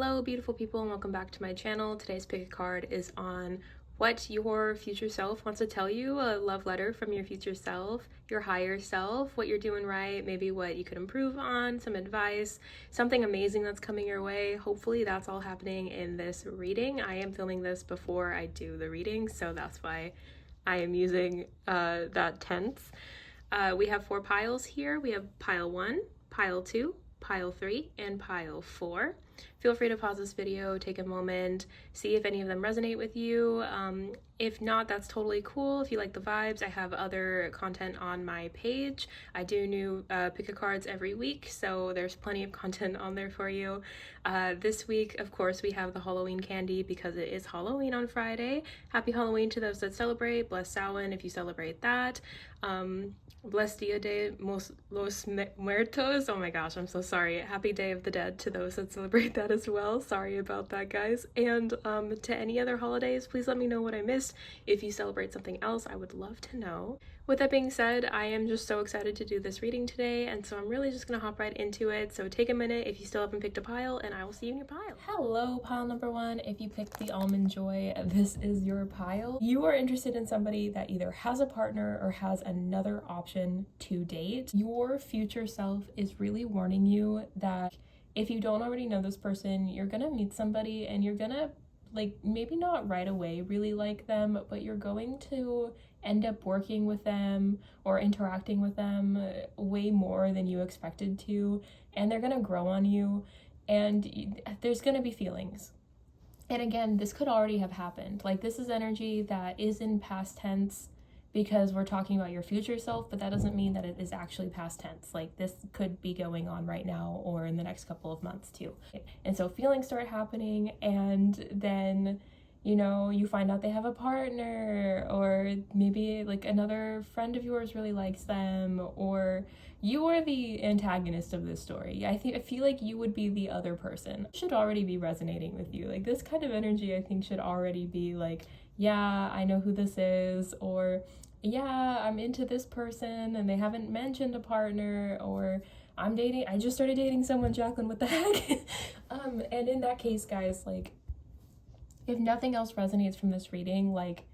Hello beautiful people and welcome back to my channel. Today's pick a card is on what your future self wants to tell you, a love letter from your future self, your higher self, what you're doing right, maybe what you could improve on, some advice, something amazing that's coming your way. Hopefully that's all happening in this reading. I am filming this before I do the reading, so that's why I am using that tense. We have 4 piles here. We have pile 1, pile 2, pile 3, and pile 4. Feel free to pause this video, take a moment, see if any of them resonate with you. If not, that's totally cool. If you like the vibes, I have other content on my page. I do new pick a cards every week, so there's plenty of content on there for you. This week, of course, we have the Halloween candy because it is Halloween on Friday. Happy Halloween to those that celebrate. Bless Samhain if you celebrate that. Bless Dia de los Muertos. Oh my gosh, I'm so sorry. Happy Day of the Dead to those that celebrate that as well. Sorry about that, guys. And to any other holidays, please let me know what I missed. If you celebrate something else, I would love to know. With that being said, I am just so excited to do this reading today, and so I'm really just gonna hop right into it. So take a minute if you still haven't picked a pile, and I will see you in your pile. Hello, pile number 1. If you picked the Almond Joy, this is your pile. You are interested in somebody that either has a partner or has another option to date. Your future self is really warning you that if you don't already know this person, you're gonna meet somebody and you're gonna, like, maybe not right away really like them, but you're going to end up working with them or interacting with them way more than you expected to, and they're gonna grow on you, and there's gonna be feelings. And again, this could already have happened. Like, this is energy that is in past tense because we're talking about your future self, but that doesn't mean that it is actually past tense. Like, this could be going on right now or in the next couple of months too. And so feelings start happening, and then, you know, you find out they have a partner, or maybe like another friend of yours really likes them, or you are the antagonist of this story. I feel like you would be the other person. It should already be resonating with you. Like, this kind of energy I think should already be like, yeah, I know who this is, or yeah, I'm into this person and they haven't mentioned a partner, or I just started dating someone, Jacqueline, what the heck? And in that case, guys, like, if nothing else resonates from this reading, like,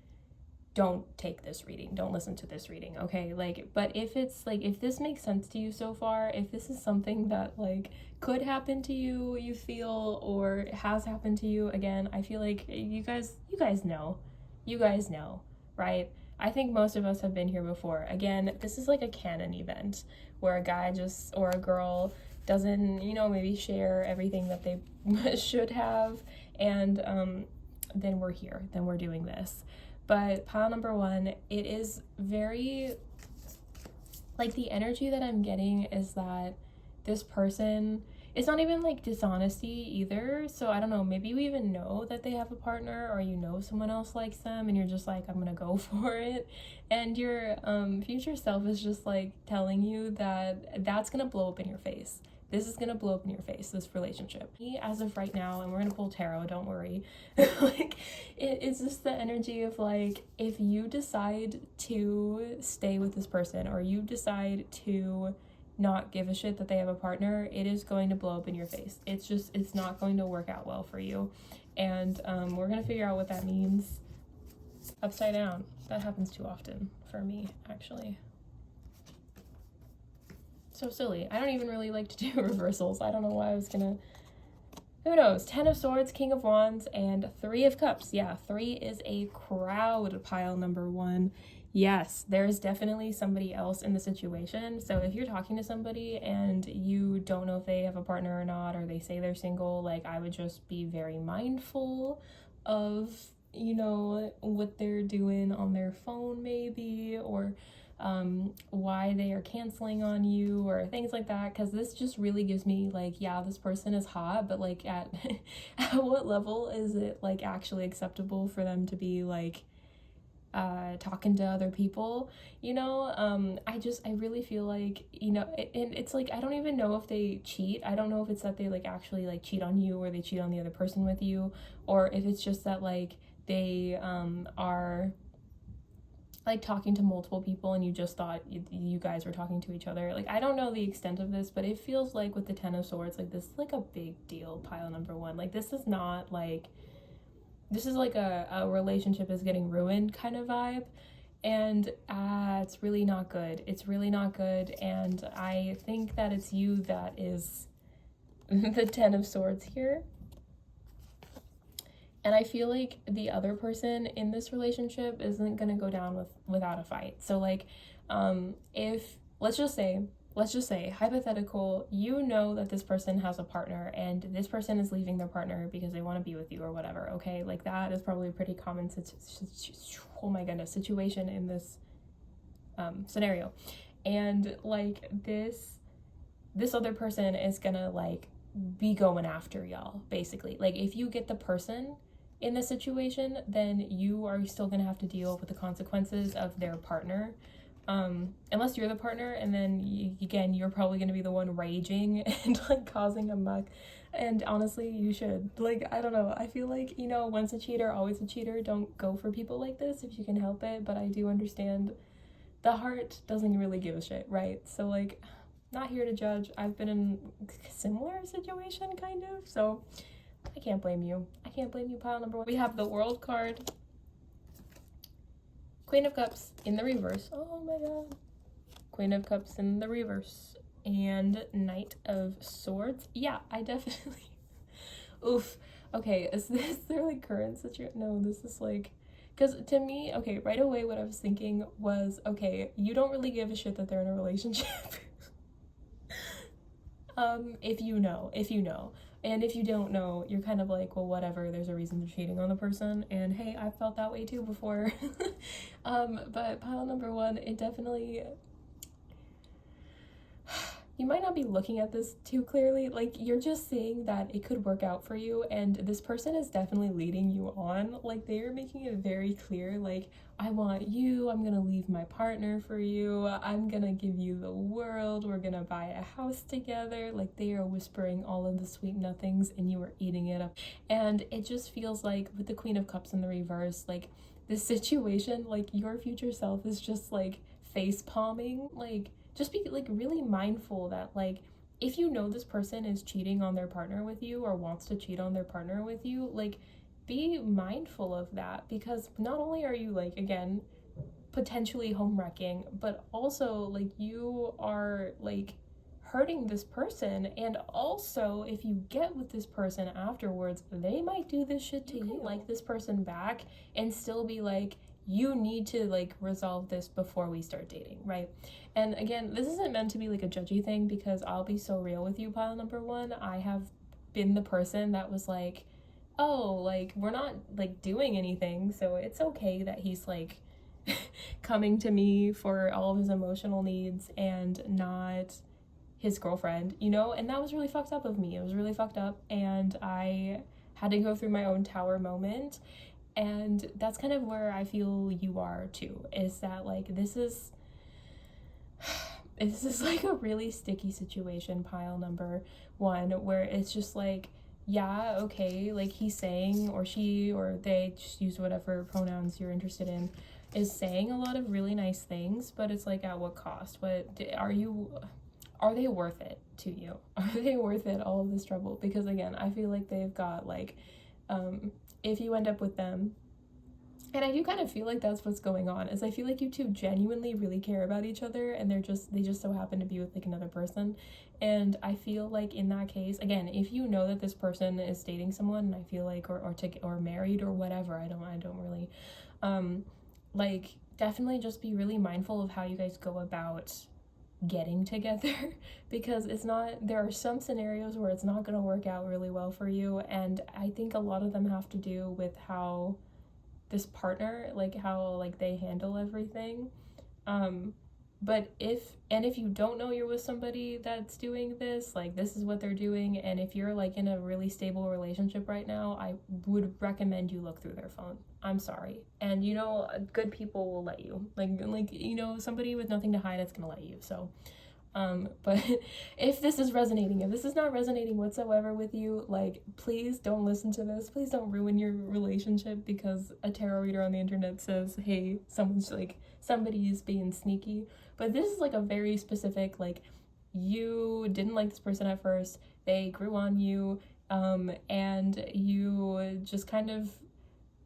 don't take this reading, don't listen to this reading, okay? Like, but if it's like, if this makes sense to you so far, if this is something that like could happen to you, you feel, or has happened to you, again, I feel like you guys know, right? I think most of us have been here before. Again, this is like a canon event where a guy just, or a girl doesn't, you know, maybe share everything that they should have, and then we're here, then we're doing this. But pile number 1, it is very, like, the energy that I'm getting is that this person, it's not even like dishonesty either. So I don't know, maybe you even know that they have a partner, or you know someone else likes them and you're just like, I'm gonna go for it. And your future self is just like telling you that that's gonna blow up in your face. This is gonna blow up in your face, this relationship. As of right now, and we're gonna pull tarot, don't worry. Like, it's just the energy of like, if you decide to stay with this person, or you decide to not give a shit that they have a partner, it is going to blow up in your face. It's not going to work out well for you. And we're gonna figure out what that means. Upside down. That happens too often for me, actually. So silly. I don't even really like to do reversals. I don't know why I was gonna, who knows? 10 of Swords, King of Wands, and 3 of Cups. Yeah, 3 is a crowd, pile number 1. Yes, there's definitely somebody else in the situation. So if you're talking to somebody and you don't know if they have a partner or not, or they say they're single, like, I would just be very mindful of, you know, what they're doing on their phone maybe, or why they are canceling on you, or things like that, because this just really gives me like, yeah, this person is hot, but like at what level is it like actually acceptable for them to be like talking to other people, you know? I really feel like, you know, and it's like, I don't even know if they cheat. I don't know if it's that they like actually like cheat on you, or they cheat on the other person with you, or if it's just that like they are like talking to multiple people and you just thought you guys were talking to each other. Like, I don't know the extent of this, but it feels like with the Ten of Swords, like this is like a big deal, pile number one. Like, this is not like, this is like a relationship is getting ruined kind of vibe. And it's really not good. It's really not good. And I think that it's you that is the Ten of Swords here. And I feel like the other person in this relationship isn't gonna go down without a fight. So like, if let's just say hypothetical, you know that this person has a partner and this person is leaving their partner because they want to be with you or whatever. Okay, like that is probably a pretty common situation in this scenario, and like this other person is gonna like be going after y'all basically. Like, if you get the person in this situation, then you are still gonna have to deal with the consequences of their partner, unless you're the partner, and then again you're probably gonna be the one raging and like causing a muck. And honestly, you should, like, I don't know, I feel like, you know, once a cheater always a cheater. Don't go for people like this if you can help it, but I do understand the heart doesn't really give a shit, right? So like, not here to judge. I've been in a similar situation kind of, so I can't blame you. I can't blame you, pile number one. We have the World card, Queen of Cups in the reverse. Oh my god. Queen of Cups in the reverse. And Knight of Swords. Yeah, I definitely... Oof. Okay, is this their like current situation? No, this is like... Because to me, okay, right away what I was thinking was, okay, you don't really give a shit that they're in a relationship. If you know. And if you don't know, you're kind of like, well, whatever, there's a reason they're cheating on the person. And hey, I felt that way too before. But pile number one, it definitely... You might not be looking at this too clearly. Like, you're just seeing that it could work out for you, and this person is definitely leading you on. Like, they're making it very clear, like, I want you, I'm gonna leave my partner for you, I'm gonna give you the world, we're gonna buy a house together. Like, they are whispering all of the sweet nothings and you are eating it up. And it just feels like with the Queen of Cups in the reverse, like, this situation, like, your future self is just like face palming. Like, just be like really mindful that, like, if you know this person is cheating on their partner with you or wants to cheat on their partner with you, like, be mindful of that, because not only are you, like, again, potentially home wrecking, but also like you are like hurting this person. And also, if you get with this person afterwards, they might do this shit to you. Like this person back and still be like, you need to like resolve this before we start dating, right? And again, this isn't meant to be like a judgy thing, because I'll be so real with you, pile number one. I have been the person that was like, oh, like, we're not like doing anything, so it's okay that he's like coming to me for all of his emotional needs and not his girlfriend, you know? And that was really fucked up of me. It was really fucked up, and I had to go through my own tower moment. And that's kind of where I feel you are too, is that like this is like a really sticky situation, pile number one, where it's just like, yeah, okay, like he's saying, or she, or they, just use whatever pronouns you're interested in, is saying a lot of really nice things, but it's like, at what cost? Are they worth it to you? Are they worth it, all of this trouble? Because again, I feel like they've got like, if you end up with them, and I do kind of feel like that's what's going on, is I feel like you two genuinely really care about each other, and they just so happen to be with like another person. And I feel like in that case, again, if you know that this person is dating someone, and I feel like or married or whatever, I don't really like, definitely just be really mindful of how you guys go about getting together, because there are some scenarios where it's not going to work out really well for you, and I think a lot of them have to do with how this partner, like how like they handle everything. But if you don't know you're with somebody that's doing this, like this is what they're doing, and if you're like in a really stable relationship right now, I would recommend you look through their phone. I'm sorry. And you know, good people will let you, like you know, somebody with nothing to hide is gonna let you. So But if this is resonating, if this is not resonating whatsoever with you, like, please don't listen to this. Please don't ruin your relationship because a tarot reader on the internet says, hey, somebody is being sneaky. But this is like a very specific, like, you didn't like this person at first, they grew on you, and you just kind of,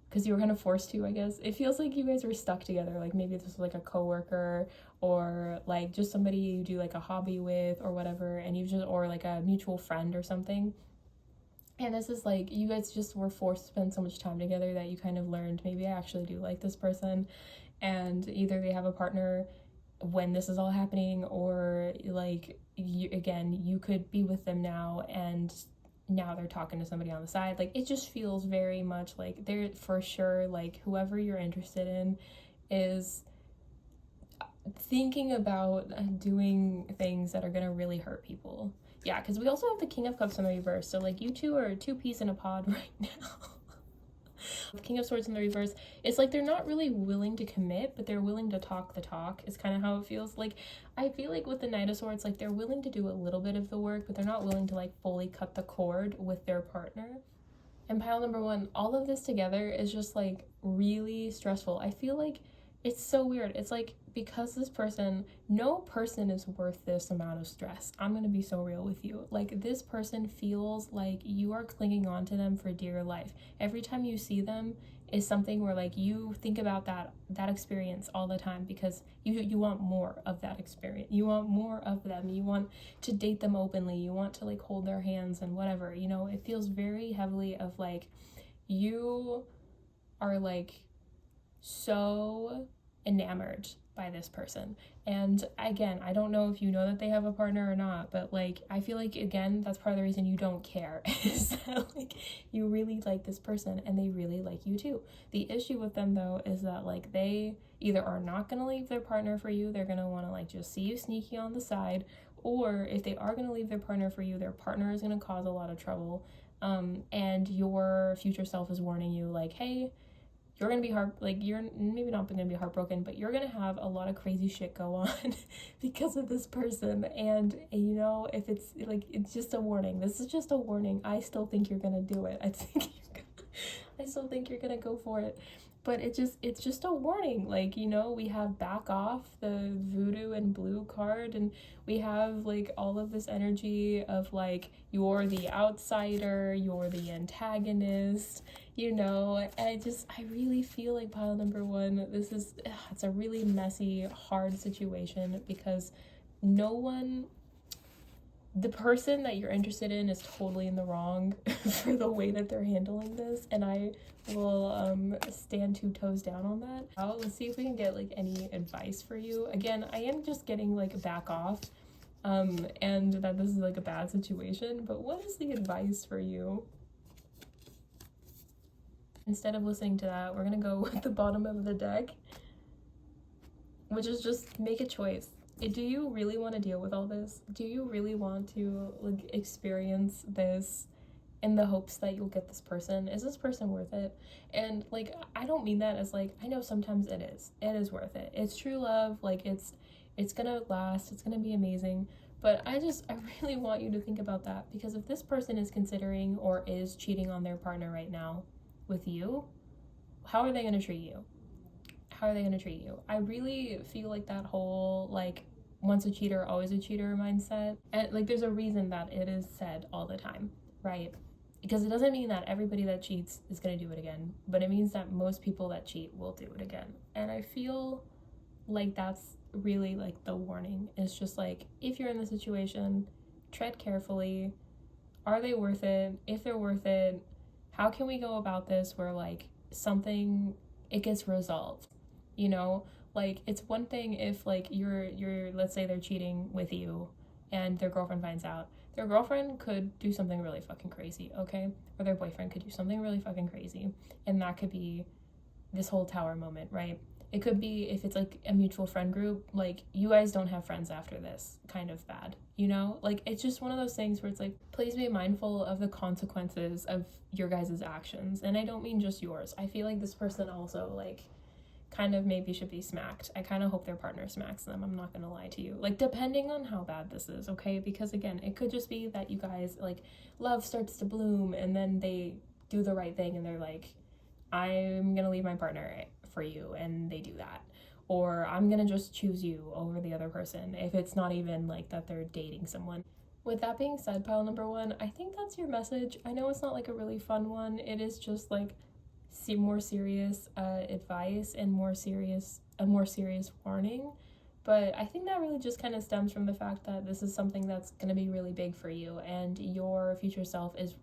because you were kind of forced to, I guess. It feels like you guys were stuck together. Like maybe this was like a coworker or like just somebody you do like a hobby with or whatever, and you just, or like a mutual friend or something. And this is like, you guys just were forced to spend so much time together that you kind of learned, maybe I actually do like this person. And either they have a partner when this is all happening, or like, you could be with them now and now they're talking to somebody on the side. Like, it just feels very much like they're for sure, like, whoever you're interested in is thinking about doing things that are gonna really hurt people. Yeah, because we also have the King of Cups in the reverse, so like you two are two peas in a pod right now. The King of Swords in the reverse, it's like they're not really willing to commit, but they're willing to talk the talk, is kind of how it feels. Like, I feel like with the Knight of Swords, like, they're willing to do a little bit of the work, but they're not willing to, like, fully cut the cord with their partner. And pile number one, all of this together is just, like, really stressful. I feel like it's so weird. It's like, because this person, no person is worth this amount of stress. I'm gonna be so real with you. Like, this person feels like you are clinging on to them for dear life. Every time you see them is something where, like, you think about that experience all the time, because you want more of that experience. You want more of them. You want to date them openly. You want to, like, hold their hands and whatever, you know. It feels very heavily of, like, you are, like, so enamored by this person. And again, I don't know if you know that they have a partner or not, but like, I feel like, again, that's part of the reason you don't care, is that, like, you really like this person and they really like you too. The issue with them though is that, like, they either are not going to leave their partner for you, they're going to want to, like, just see you sneaky on the side, or if they are going to leave their partner for you, their partner is going to cause a lot of trouble. And your future self is warning you, like, hey, you're gonna be you're maybe not gonna be heartbroken, but you're gonna have a lot of crazy shit go on because of this person. And you know, if it's like, it's just a warning. This is just a warning. I still think you're gonna do it. I still think you're gonna go for it. But it's just a warning. Like, you know, we have back off, the voodoo and blue card, and we have, like, all of this energy of, like, you're the outsider, you're the antagonist, you know. And I really feel like pile number one, it's a really messy, hard situation, because the person that you're interested in is totally in the wrong for the way that they're handling this, and I will stand 2 toes down on that. Let's see if we can get, like, any advice for you. Again, I am just getting, like, back off, and that this is, like, a bad situation, but what is the advice for you? Instead of listening to that, we're gonna go with the bottom of the deck, which is just make a choice. Do you really want to deal with all this? Do you really want to, like, experience this in the hopes that you'll get this person? Is this person worth it? And, like, I don't mean that as, like, I know sometimes it is worth it. It's true love. Like, it's gonna last. It's gonna be amazing. But I really want you to think about that, because if this person is considering or is cheating on their partner right now with you, how are they going to treat you? How are they going to treat you? I really feel like that whole, like, once a cheater, always a cheater mindset. And, like, there's a reason that it is said all the time, right? Because it doesn't mean that everybody that cheats is going to do it again, but it means that most people that cheat will do it again. And I feel like that's really, like, the warning. It's just, like, if you're in the situation, tread carefully. Are they worth it? If they're worth it, how can we go about this where, like, it gets resolved, you know? Like, it's one thing if, like, you're let's say they're cheating with you and their girlfriend finds out. Their girlfriend could do something really fucking crazy, okay? Or their boyfriend could do something really fucking crazy, and that could be this whole tower moment, right? It could be, if it's, like, a mutual friend group, like, you guys don't have friends after this, kind of bad, you know? Like, it's just one of those things where it's like, please be mindful of the consequences of your guys' actions. And I don't mean just yours. I feel like this person also, like, kind of maybe should be smacked. I kind of hope their partner smacks them. I'm not gonna lie to you. Like, depending on how bad this is, okay? Because again, it could just be that you guys, like, love starts to bloom and then they do the right thing and they're like, I'm gonna leave my partner for you, and they do that. Or I'm gonna just choose you over the other person if it's not even like that they're dating someone. With that being said, pile number one, I think that's your message. I know it's not like a really fun one. It is just like more serious advice and a more serious warning. But I think that really just kind of stems from the fact that this is something that's going to be really big for you, and your future self is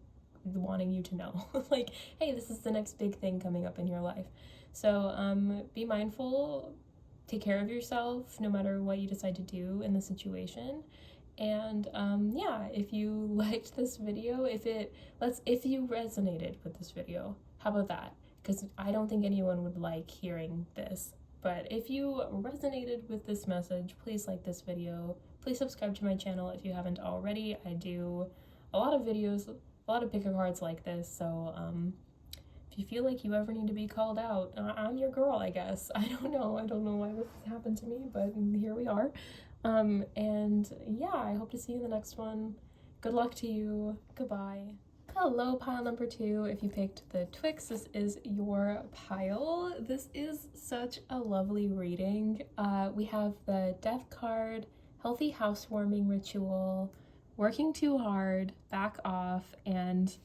wanting you to know, like, hey, this is the next big thing coming up in your life. So be mindful, take care of yourself no matter what you decide to do in the situation. And yeah, if you liked this video, if you resonated with this video, how about that? Because I don't think anyone would like hearing this. But if you resonated with this message, please like this video. Please subscribe to my channel if you haven't already. I do a lot of videos, a lot of pick a cards like this. So if you feel like you ever need to be called out, I'm your girl, I guess. I don't know why this has happened to me, but here we are. And yeah, I hope to see you in the next one. Good luck to you. Goodbye. Hello, pile number two. If you picked the Twix, this is your pile. This is such a lovely reading. We have the Death card, Healthy Housewarming Ritual, Working Too Hard, Back Off, and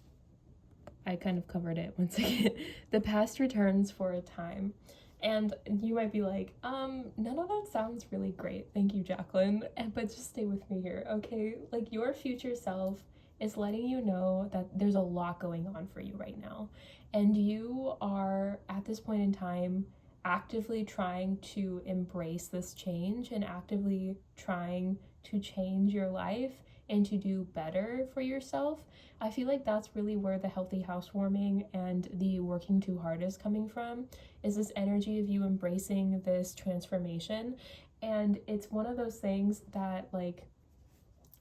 I kind of covered it once again. The Past Returns for a Time. And you might be like, none of that sounds really great. Thank you, Jacqueline. But just stay with me here, okay? Like, your future self is letting you know that there's a lot going on for you right now. And you are, at this point in time, actively trying to embrace this change and actively trying to change your life and to do better for yourself. I feel like that's really where the healthy housewarming and the working too hard is coming from, is this energy of you embracing this transformation. And it's one of those things that, like,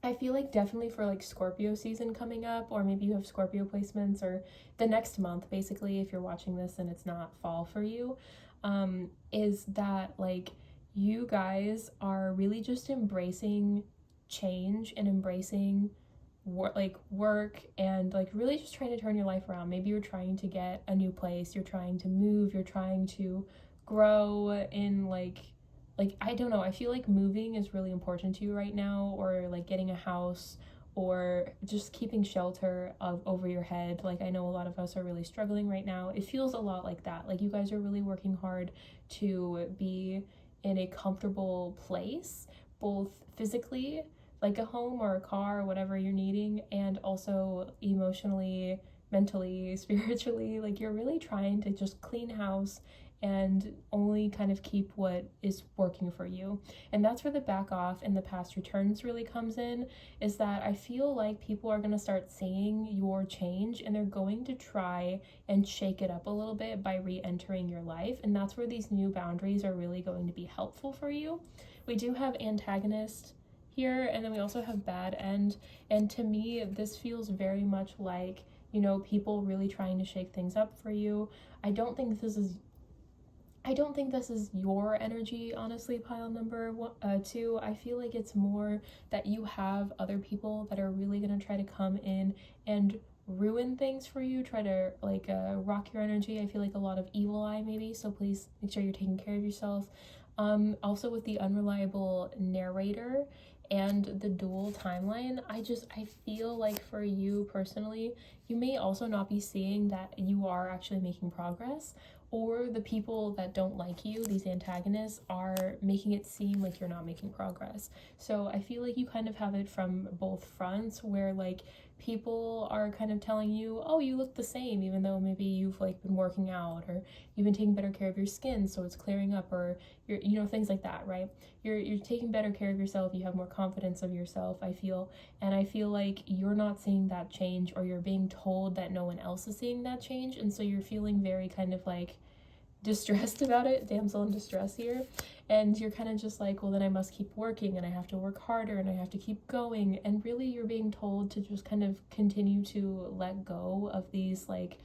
I feel like definitely for like Scorpio season coming up, or maybe you have Scorpio placements, or the next month, basically, if you're watching this and it's not fall for you, is that like you guys are really just embracing change and embracing work and like really just trying to turn your life around. Maybe you're trying to get a new place, you're trying to move, you're trying to grow in like I don't know, I feel like moving is really important to you right now, or like getting a house, or just keeping shelter over your head. Like, I know a lot of us are really struggling right now. It feels a lot like that. Like, you guys are really working hard to be in a comfortable place, both physically, like a home or a car or whatever you're needing, and also emotionally, mentally, spiritually. Like, you're really trying to just clean house and only kind of keep what is working for you. And that's where the back off and the past returns really comes in, is that I feel like people are going to start seeing your change and they're going to try and shake it up a little bit by re-entering your life. And that's where these new boundaries are really going to be helpful for you. We do have antagonist here, and then we also have bad end. And to me, this feels very much like, you know, people really trying to shake things up for you. I don't think this is your energy, honestly, pile number two. I feel like it's more that you have other people that are really going to try to come in and ruin things for you, try to like rock your energy. I feel like a lot of evil eye maybe, so please make sure you're taking care of yourself. Also with the unreliable narrator and the dual timeline, I feel like for you personally, you may also not be seeing that you are actually making progress, or the people that don't like you, these antagonists, are making it seem like you're not making progress. So I feel like you kind of have it from both fronts, where like people are kind of telling you, oh, you look the same, even though maybe you've like been working out, or you've been taking better care of your skin, so it's clearing up, or you're, you know, things like that, right? You're taking better care of yourself, you have more confidence of yourself, I feel. And I feel like you're not seeing that change, or you're being told that no one else is seeing that change, and so you're feeling very kind of like distressed about it, damsel in distress here. And you're kind of just like, well, then I must keep working, and I have to work harder, and I have to keep going. And really you're being told to just kind of continue to let go of these like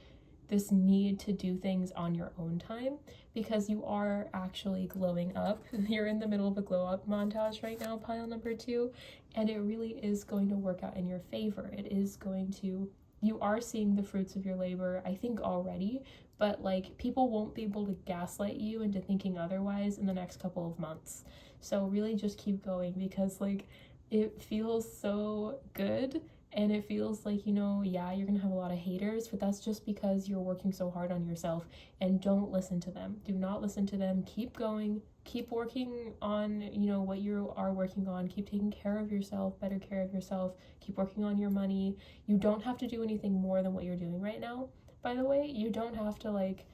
this need to do things on your own time, because you are actually glowing up. You're in the middle of a glow up montage right now, pile number 2, and it really is going to work out in your favor. It is going to, you are seeing the fruits of your labor, I think, already, but like, people won't be able to gaslight you into thinking otherwise in the next couple of months. So really just keep going, because like, it feels so good. And it feels like, you know, yeah, you're gonna have a lot of haters, but that's just because you're working so hard on yourself. And don't listen to them. Do not listen to them. Keep going. Keep working on, you know, what you are working on. Keep taking care of yourself, better care of yourself. Keep working on your money. You don't have to do anything more than what you're doing right now. By the way, you don't have to like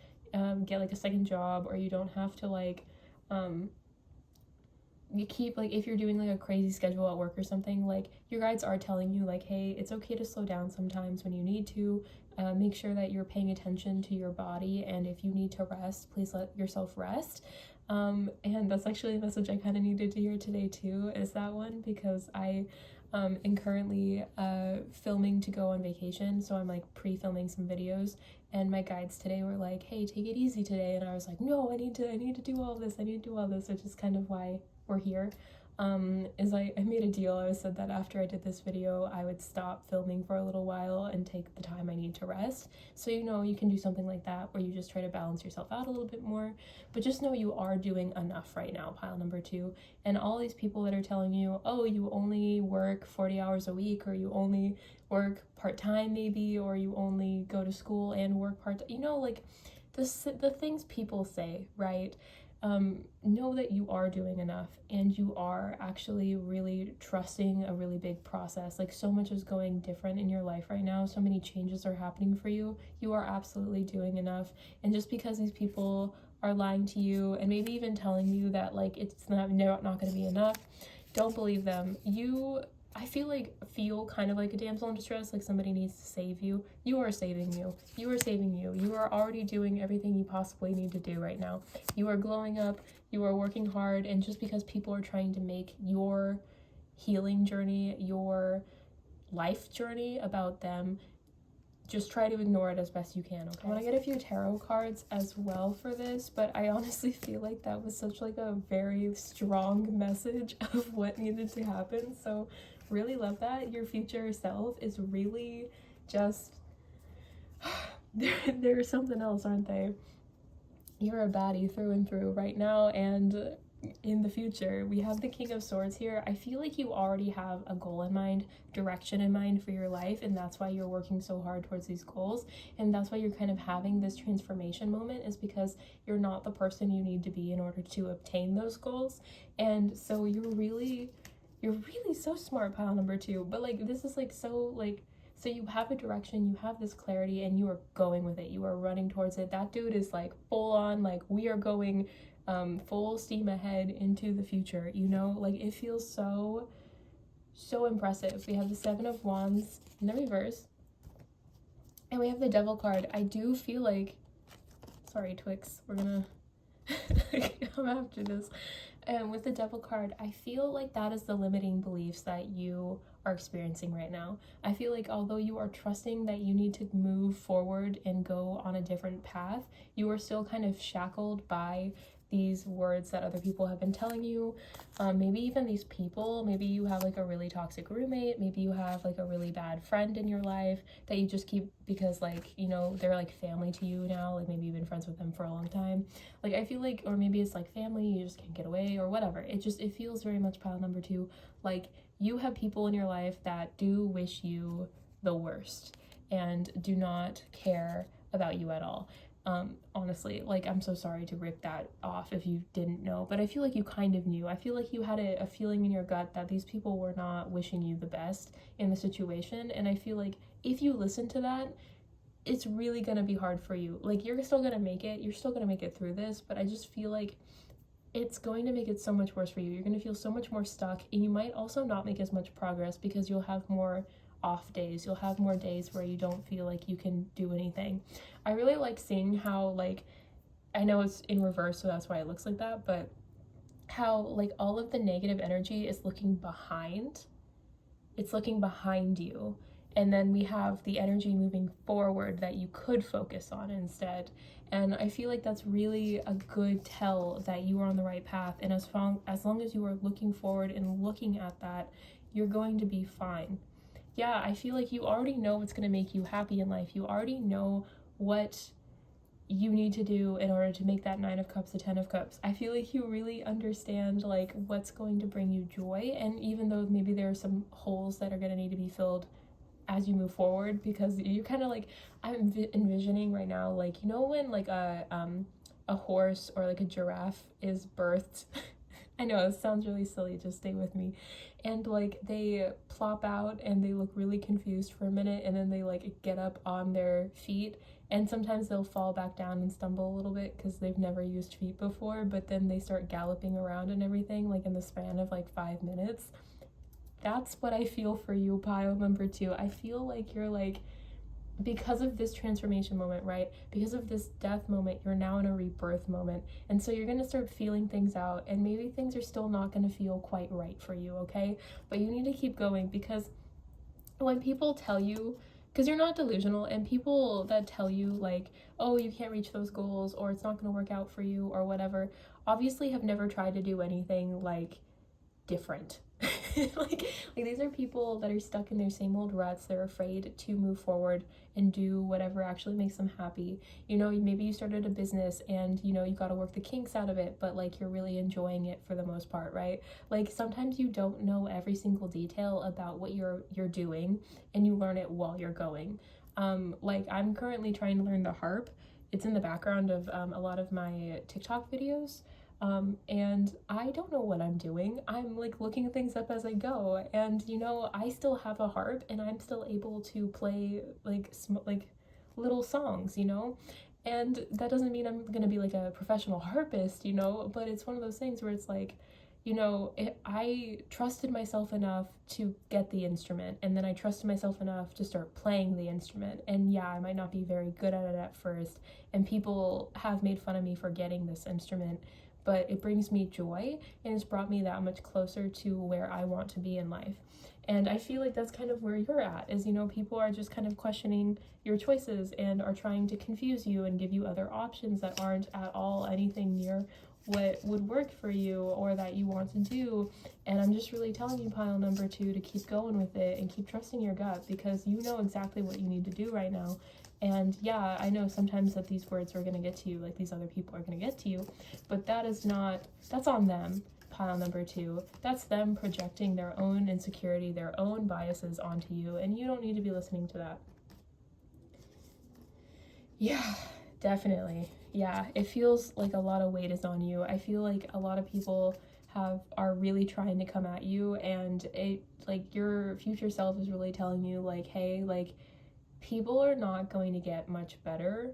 get like a second job, or you don't have to like you keep, like, if you're doing like a crazy schedule at work or something, like, your guides are telling you like, hey, it's okay to slow down sometimes when you need to. Make sure that you're paying attention to your body, and if you need to rest, please let yourself rest. And that's actually a message I kind of needed to hear today too, is that one, because I am currently filming to go on vacation, so I'm like pre-filming some videos, and my guides today were like, hey, take it easy today, and I was like, no, I need to do all this, which is kind of why we're here. Is I made a deal. I said that after I did this video, I would stop filming for a little while and take the time I need to rest. So, you know, you can do something like that where you just try to balance yourself out a little bit more, but just know you are doing enough right now, pile number 2. And all these people that are telling you, oh, you only work 40 hours a week, or you only work part-time maybe, or you only go to school and work part-time, you know, like the things people say, right? Know that you are doing enough, and you are actually really trusting a really big process. Like, so much is going different in your life right now, so many changes are happening for you. You are absolutely doing enough. And just because these people are lying to you, and maybe even telling you that like it's not going to be enough, don't believe them. I feel kind of like a damsel in distress, like somebody needs to save you. You are saving you. You are saving you. You are already doing everything you possibly need to do right now. You are glowing up. You are working hard. And just because people are trying to make your healing journey, your life journey about them, just try to ignore it as best you can, okay? I want to get a few tarot cards as well for this, but I honestly feel like that was such like a very strong message of what needed to happen. So really love that. Your future self is really just they're something else, aren't they? You're a baddie through and through right now, and in the future. We have the King of Swords here. I feel like you already have a goal in mind, direction in mind for your life, and that's why you're working so hard towards these goals, and that's why you're kind of having this transformation moment, is because you're not the person you need to be in order to obtain those goals. And so you're really so smart, pile number 2. But like, this is like so like, so you have a direction, you have this clarity, and you are going with it. You are running towards it. That dude is like full on, like, we are going full steam ahead into the future, you know? Like, it feels so impressive. We have the 7 of Wands in the reverse, and we have the Devil card. I do feel like, sorry Twix, we're gonna come after this. And with the Devil card, I feel like that is the limiting beliefs that you are experiencing right now. I feel like although you are trusting that you need to move forward and go on a different path, you are still kind of shackled by these words that other people have been telling you. Maybe even these people, maybe you have like a really toxic roommate, maybe you have like a really bad friend in your life that you just keep because, like, you know, they're like family to you now, like maybe you've been friends with them for a long time. Like, I feel like, or maybe it's like family, you just can't get away or whatever. It feels very much pile number 2, like you have people in your life that do wish you the worst and do not care about you at all. Honestly, like, I'm so sorry to rip that off if you didn't know, but I feel like you kind of knew. I feel like you had a feeling in your gut that these people were not wishing you the best in the situation, and I feel like if you listen to that, it's really gonna be hard for you. Like, you're still gonna make it through this, but I just feel like it's going to make it so much worse for you. You're gonna feel so much more stuck, and you might also not make as much progress because you'll have more off days. You'll have more days where you don't feel like you can do anything. I really like seeing how, like, I know it's in reverse, so that's why it looks like that, but how like all of the negative energy is looking behind. It's looking behind you, And then we have the energy moving forward that you could focus on instead. And I feel like that's really a good tell that you are on the right path. And as long as you are looking forward and looking at that, you're going to be fine. Yeah, I feel like you already know what's going to make you happy in life. You already know what you need to do in order to make that 9 of cups a 10 of cups. I feel like you really understand like what's going to bring you joy, and even though maybe there are some holes that are going to need to be filled as you move forward, because you kind of like, I'm envisioning right now, like, you know when like a horse or like a giraffe is birthed. I know it sounds really silly, just stay with me. And like they plop out and they look really confused for a minute, and then they like get up on their feet, and sometimes they'll fall back down and stumble a little bit because they've never used feet before, but then they start galloping around and everything like in the span of like 5 minutes. That's what I feel for you, pile number 2. I feel like you're like, because of this transformation moment, right? Because of this death moment, you're now in a rebirth moment. And so you're going to start feeling things out, and maybe things are still not going to feel quite right for you, okay? But you need to keep going, because when people tell you, because you're not delusional, and people that tell you like, oh, you can't reach those goals, or it's not going to work out for you, or whatever, obviously have never tried to do anything like different. like these are people that are stuck in their same old ruts. They're afraid to move forward and do whatever actually makes them happy. You know, maybe you started a business and you know you got to work the kinks out of it, but like you're really enjoying it for the most part, right? Like sometimes you don't know every single detail about what you're doing, and you learn it while you're going. Like I'm currently trying to learn the harp. It's in the background of a lot of my TikTok videos. And I don't know what I'm doing. I'm like looking things up as I go, and you know, I still have a harp and I'm still able to play like little songs, you know, and that doesn't mean I'm gonna be like a professional harpist, you know, but it's one of those things where it's like, you know, I trusted myself enough to get the instrument, and then I trusted myself enough to start playing the instrument. And yeah, I might not be very good at it at first, and people have made fun of me for getting this instrument, but it brings me joy, and it's brought me that much closer to where I want to be in life. And I feel like that's kind of where you're at, is, you know, people are just kind of questioning your choices and are trying to confuse you and give you other options that aren't at all anything near what would work for you or that you want to do. And I'm just really telling you, pile number 2, to keep going with it and keep trusting your gut, because you know exactly what you need to do right now. And yeah, I know sometimes that these words are going to get to you, like these other people are going to get to you, but that's on them, pile number 2. That's them projecting their own insecurity, their own biases onto you, and you don't need to be listening to that. Yeah, definitely. Yeah, it feels like a lot of weight is on you. I feel like a lot of people are really trying to come at you, and it like your future self is really telling you like, hey, like people are not going to get much better.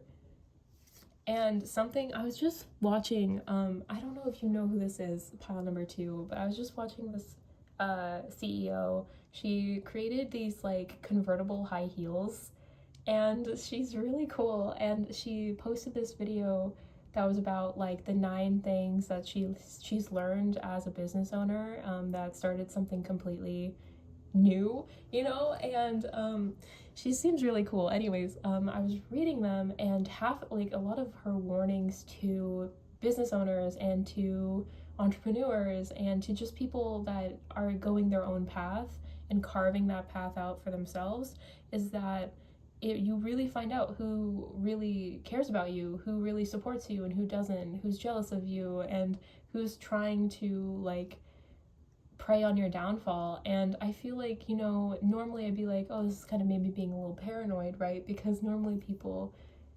And something I was just watching, I don't know if you know who this is, pile number 2, but I was just watching this CEO. She created these like convertible high heels, and she's really cool, and she posted this video that was about like the 9 things that she's learned as a business owner, that started something completely new, you know, and she seems really cool. Anyways, I was reading them, and a lot of her warnings to business owners and to entrepreneurs and to just people that are going their own path and carving that path out for themselves is that you really find out who really cares about you, who really supports you and who doesn't, who's jealous of you and who's trying to like prey on your downfall. And I feel like, you know, normally I'd be like, oh, this is kind of maybe being a little paranoid, right? Because normally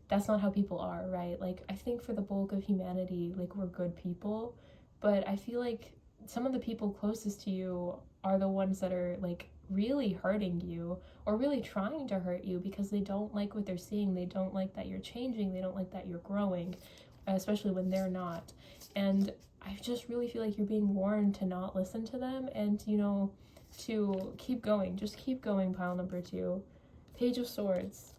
that's not how people are, right? Like I think for the bulk of humanity, like we're good people, but I feel like some of the people closest to you are the ones that are like really hurting you or really trying to hurt you because they don't like what they're seeing. They don't like that you're changing. They don't like that you're growing, especially when they're not. And I just really feel like you're being warned to not listen to them and, you know, to keep going. Just keep going, pile number 2. Page of Swords.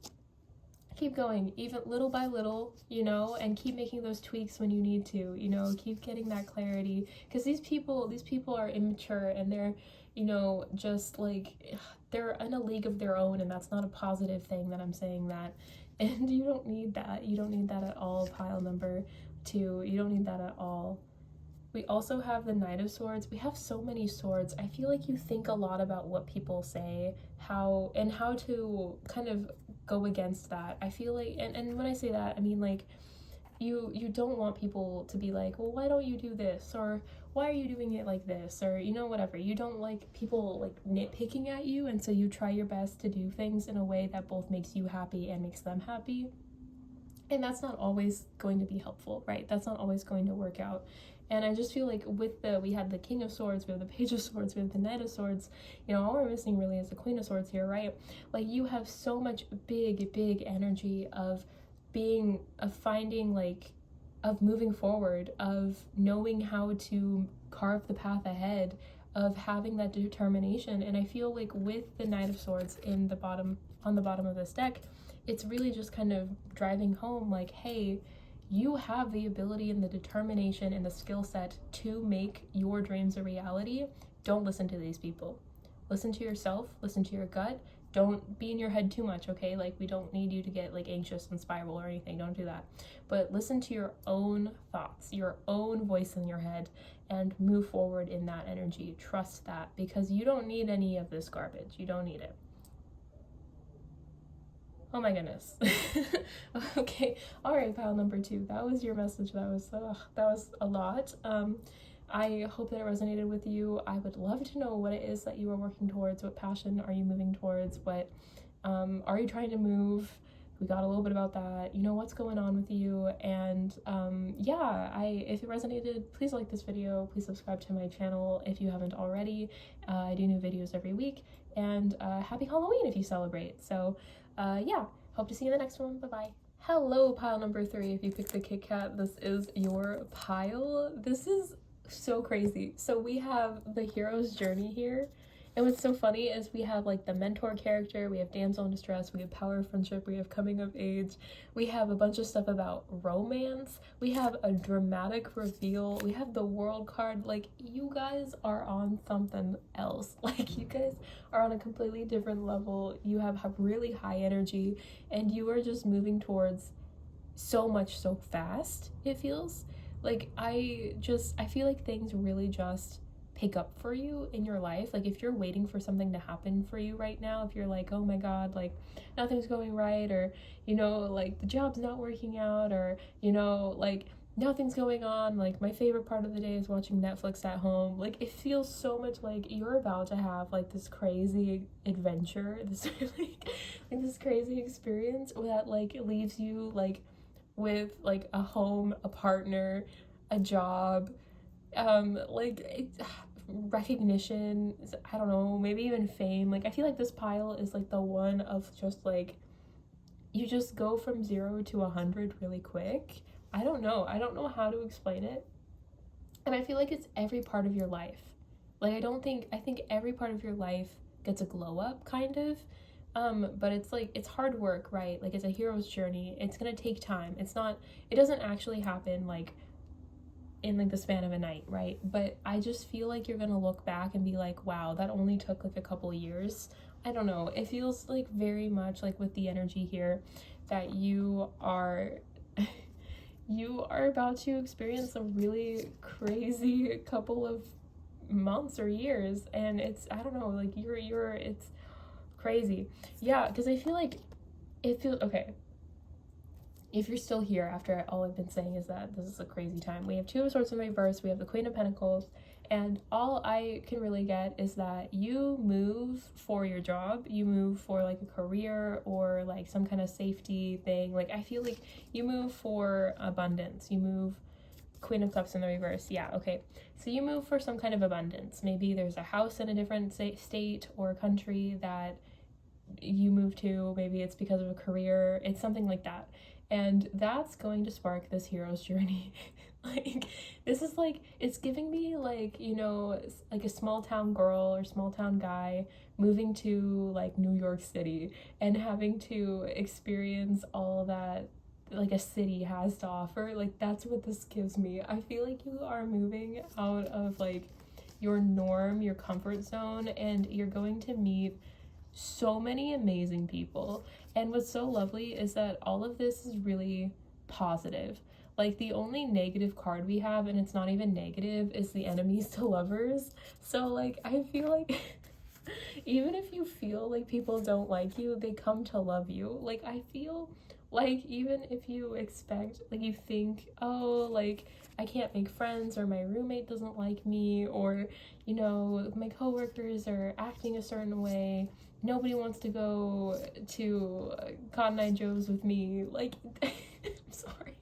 Keep going, even little by little, you know, and keep making those tweaks when you need to, you know, keep getting that clarity, because these people are immature and they're, you know, just like they're in a league of their own, and that's not a positive thing that I'm saying that. And you don't need that. You don't need that at all, pile number 2. You don't need that at all. We also have the Knight of Swords. We have so many swords. I feel like you think a lot about what people say, how to kind of go against that. I feel like, and when I say that, I mean like you don't want people to be like, well, why don't you do this, or why are you doing it like this, or you know, whatever. You don't like people like nitpicking at you, and so you try your best to do things in a way that both makes you happy and makes them happy. And that's not always going to be helpful, right? That's not always going to work out. And I just feel like with we had the King of Swords, we have the Page of Swords, we have the Knight of Swords, you know, all we're missing really is the Queen of Swords here, right? Like you have so much big energy of being, of finding, like, of moving forward, of knowing how to carve the path ahead, of having that determination. And I feel like with the Knight of Swords in the bottom, on the bottom of this deck, it's really just kind of driving home like, hey, you have the ability and the determination and the skill set to make your dreams a reality. Don't listen to these people. Listen to yourself, listen to your gut. Don't be in your head too much, okay? Like, we don't need you to get like anxious and spiral or anything. Don't do that. But listen to your own thoughts, your own voice in your head, and move forward in that energy. Trust that, because you don't need any of this garbage. You don't need it. Oh my goodness. Okay, all right, pile number 2. That was your message. That was a lot. I hope that it resonated with you. I would love to know what it is that you are working towards. What passion are you moving towards? What are you trying to move? We got a little bit about that. You know, what's going on with you? And yeah, if it resonated, please like this video. Please subscribe to my channel if you haven't already. I do new videos every week. And happy Halloween if you celebrate. So yeah, hope to see you in the next one. Bye-bye. Hello, pile number 3. If you picked the Kit Kat, this is your pile. This is so crazy. So we have the hero's journey here, and what's so funny is we have like the mentor character, we have damsel in distress, we have power of friendship, we have coming of age, we have a bunch of stuff about romance, we have a dramatic reveal, we have the world card. Like, you guys are on something else. Like, you guys are on a completely different level. You have really high energy, and you are just moving towards so much so fast, it feels like. I feel like things really just pick up for you in your life. Like, if you're waiting for something to happen for you right now, if you're like, oh my god, like nothing's going right, or you know, like the job's not working out, or you know, like nothing's going on, like my favorite part of the day is watching Netflix at home, like it feels so much like you're about to have like this crazy adventure, this like this crazy experience that like leaves you like with like a home, a partner, a job, like recognition, I don't know, maybe even fame. Like, I feel like this pile is like the one of just like, you just go from 0 to 100 really quick. I don't know how to explain it. And I feel like it's every part of your life. Like, I think every part of your life gets a glow up, kind of. But it's like, it's hard work, right? Like, it's a hero's journey. It's gonna take time. It doesn't actually happen like in like the span of a night, right? But I just feel like you're gonna look back and be like, wow, that only took like a couple years. I don't know, it feels like very much like with the energy here that you are you are about to experience a really crazy couple of months or years, and it's, I don't know, like it's crazy. Yeah, because I feel like it feels okay. If you're still here after all I've been saying is that this is a crazy time. We have 2 of Swords in reverse, we have the Queen of Pentacles, and all I can really get is that you move for your job, you move for like a career or like some kind of safety thing. Like, I feel like you move for abundance, you move Queen of Cups in the reverse. Yeah, okay. So you move for some kind of abundance. Maybe there's a house in a different state or country that you move to. Maybe it's because of a career. It's something like that. And that's going to spark this hero's journey. Like, this is like, it's giving me like, you know, like a small town girl or small town guy moving to like New York City and having to experience all that like a city has to offer. Like, that's what this gives me. I feel like you are moving out of like your norm, your comfort zone, and you're going to meet so many amazing people. And what's so lovely is that all of this is really positive. Like, the only negative card we have, and it's not even negative, is the enemies to lovers. So, like, I feel like even if you feel like people don't like you, they come to love you. Like, I feel like even if you expect, like, you think, oh, like, I can't make friends, or my roommate doesn't like me, or, you know, my coworkers are acting a certain way, nobody wants to go to Cotton Eye Joe's with me. Like, I'm sorry.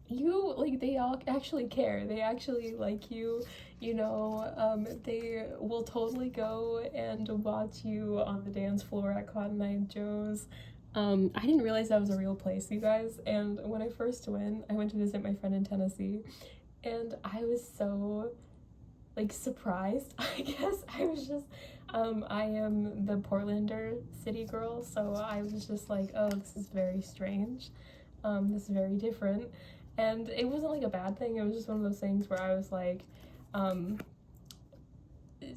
You, like, they all actually care. They actually like you, you know. They will totally go and watch you on the dance floor at Cotton Eye Joe's. I didn't realize that was a real place, you guys. And when I first went, I went to visit my friend in Tennessee, and I was so, like, surprised. I guess I was just, I am the Portlander city girl, so I was just like, oh, this is very strange. This is very different. And it wasn't like a bad thing, it was just one of those things where I was like,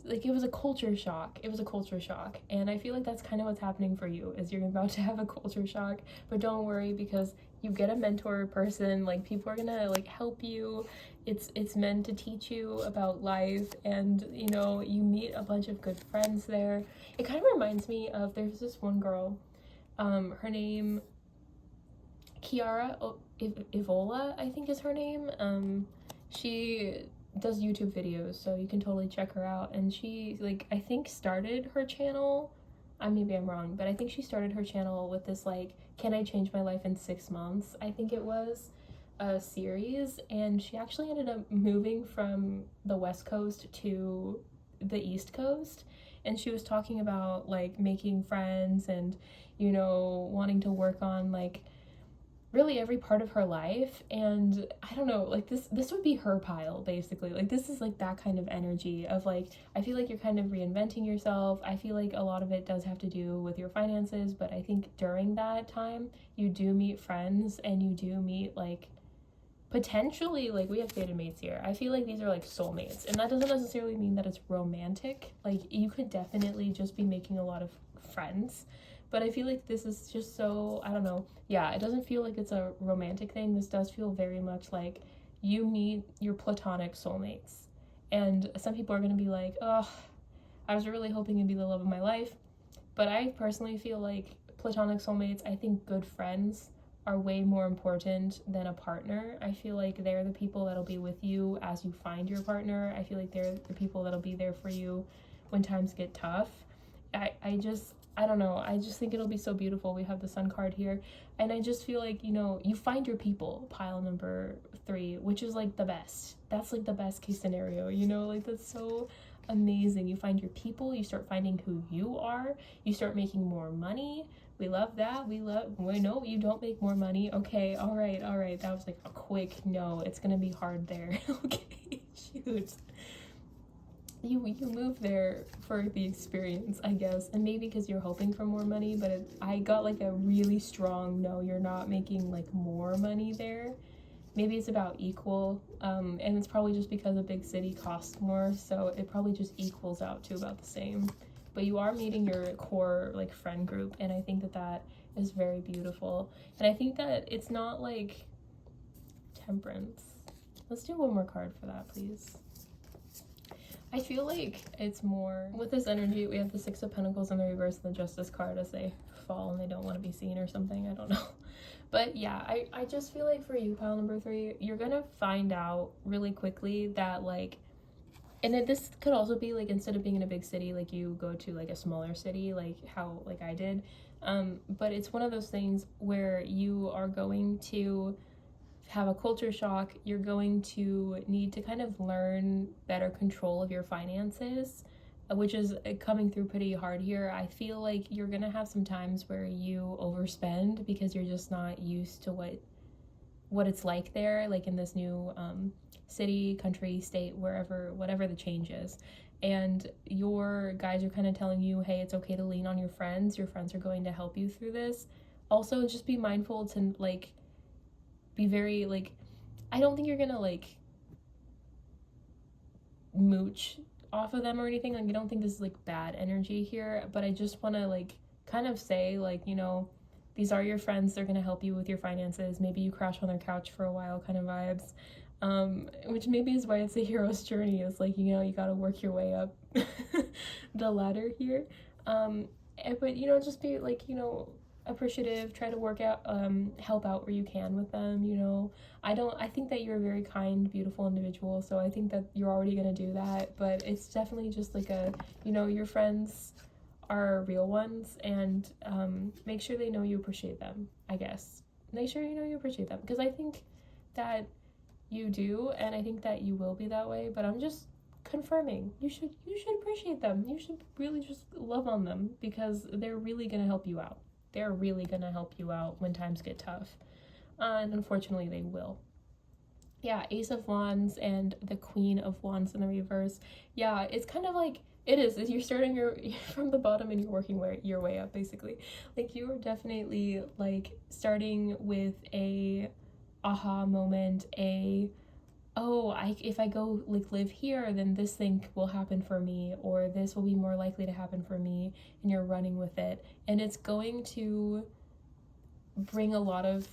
it was a culture shock. It was a culture shock. And I feel like that's kind of what's happening for you, is you're about to have a culture shock. But don't worry, because you get a mentor person, like, people are gonna, like, help you. It's meant to teach you about life, and, you know, you meet a bunch of good friends there. It kind of reminds me of, there's this one girl, her name, Kiara Ivola, I think is her name. She does YouTube videos, so you can totally check her out. And she, like, I think started her channel, maybe I'm wrong, but I think she started her channel with this, like, can I change my life in 6 months, I think it was, a series. And she actually ended up moving from the West Coast to the East Coast, and she was talking about, like, making friends and, you know, wanting to work on, like, really every part of her life. And I don't know, like, this would be her pile, basically. Like, this is like that kind of energy of, like, I feel like you're kind of reinventing yourself. I feel like a lot of it does have to do with your finances, but I think during that time you do meet friends, and you do meet, like, potentially, like, we have fated mates here. I feel like these are like soulmates, and that doesn't necessarily mean that it's romantic. Like, you could definitely just be making a lot of friends, but I feel like this is just so, I don't know, yeah, it doesn't feel like it's a romantic thing. This does feel very much like you meet your platonic soulmates. And some people are going to be like, oh, I was really hoping it'd be the love of my life. But I personally feel like platonic soulmates, I think good friends are way more important than a partner. I feel like they're the people that'll be with you as you find your partner. I feel like they're the people that'll be there for you when times get tough. I don't know, I just think it'll be so beautiful. We have the Sun card here, and I just feel like, you know, you find your people, pile number 3, which is like the best. That's like the best case scenario, you know, like, that's so amazing. You find your people, you start finding who you are, you start making more money. We love that. Wait, no, you don't make more money. Okay, all right, that was like a quick no. It's gonna be hard there. Okay, shoot. You move there for the experience, I guess, and maybe because you're hoping for more money, but I got like a really strong no, you're not making like more money there. Maybe it's about equal, and it's probably just because a big city costs more, so it probably just equals out to about the same. But you are meeting your core, like, friend group, and I think that that is very beautiful. And I think that it's not like Temperance. Let's do one more card for that, please. I feel like it's more, with this energy, we have the 6 of Pentacles in the reverse and the Justice card as they fall and they don't want to be seen or something, I don't know. But yeah, I just feel like for you, pile number 3, you're gonna find out really quickly that, like, and this could also be, like, instead of being in a big city, like, you go to, like, a smaller city, like how, like, I did. But it's one of those things where you are going to have a culture shock. You're going to need to kind of learn better control of your finances, which is coming through pretty hard here. I feel like you're gonna have some times where you overspend because you're just not used to what it's like there, like in this new city, country, state, wherever, whatever the change is. And your guides are kind of telling you, hey, it's okay to lean on your friends. Your friends are going to help you through this. Also, just be mindful to, like, be very, like, I don't think you're gonna, like, mooch off of them or anything. Like, I don't think this is like bad energy here, but I just want to like kind of say, like, you know, these are your friends. They're going to help you with your finances. Maybe you crash on their couch for a while kind of vibes. Which maybe is why it's a hero's journey. Is like, you know, you got to work your way up the ladder here. But, you know, just be like, you know, appreciative, try to work out, help out where you can with them, you know. I think that you're a very kind, beautiful individual, so I think that you're already gonna do that, but it's definitely just like a, you know, your friends are real ones, and make sure they know you appreciate them, I guess. Make sure you know you appreciate them, because I think that you do, and I think that you will be that way, but I'm just confirming you should appreciate them. You should really just love on them, because they're really gonna help you out. They're really gonna help you out when times get tough, and unfortunately they will. Yeah, Ace of Wands and the Queen of Wands in the reverse. Yeah, it's kind of like, it is, you're starting from the bottom and you're working your way up, basically. Like, you are definitely like starting with a aha moment, if I go like live here, then this thing will happen for me, or this will be more likely to happen for me, and you're running with it, and it's going to bring a lot of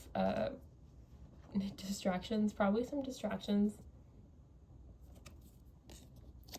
distractions, probably some distractions.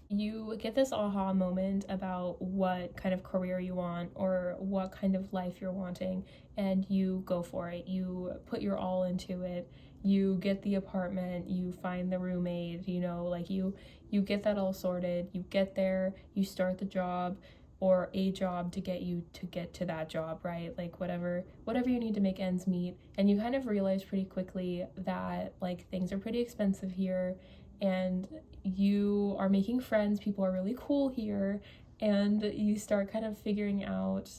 You get this aha moment about what kind of career you want or what kind of life you're wanting, and you go for it. You put your all into it. You get the apartment, you find the roommate, you know, like you get that all sorted. You get there, you start the job or a job to get to that job, right? Like whatever you need to make ends meet. And you kind of realize pretty quickly that like things are pretty expensive here, and you are making friends. People are really cool here, and you start kind of figuring out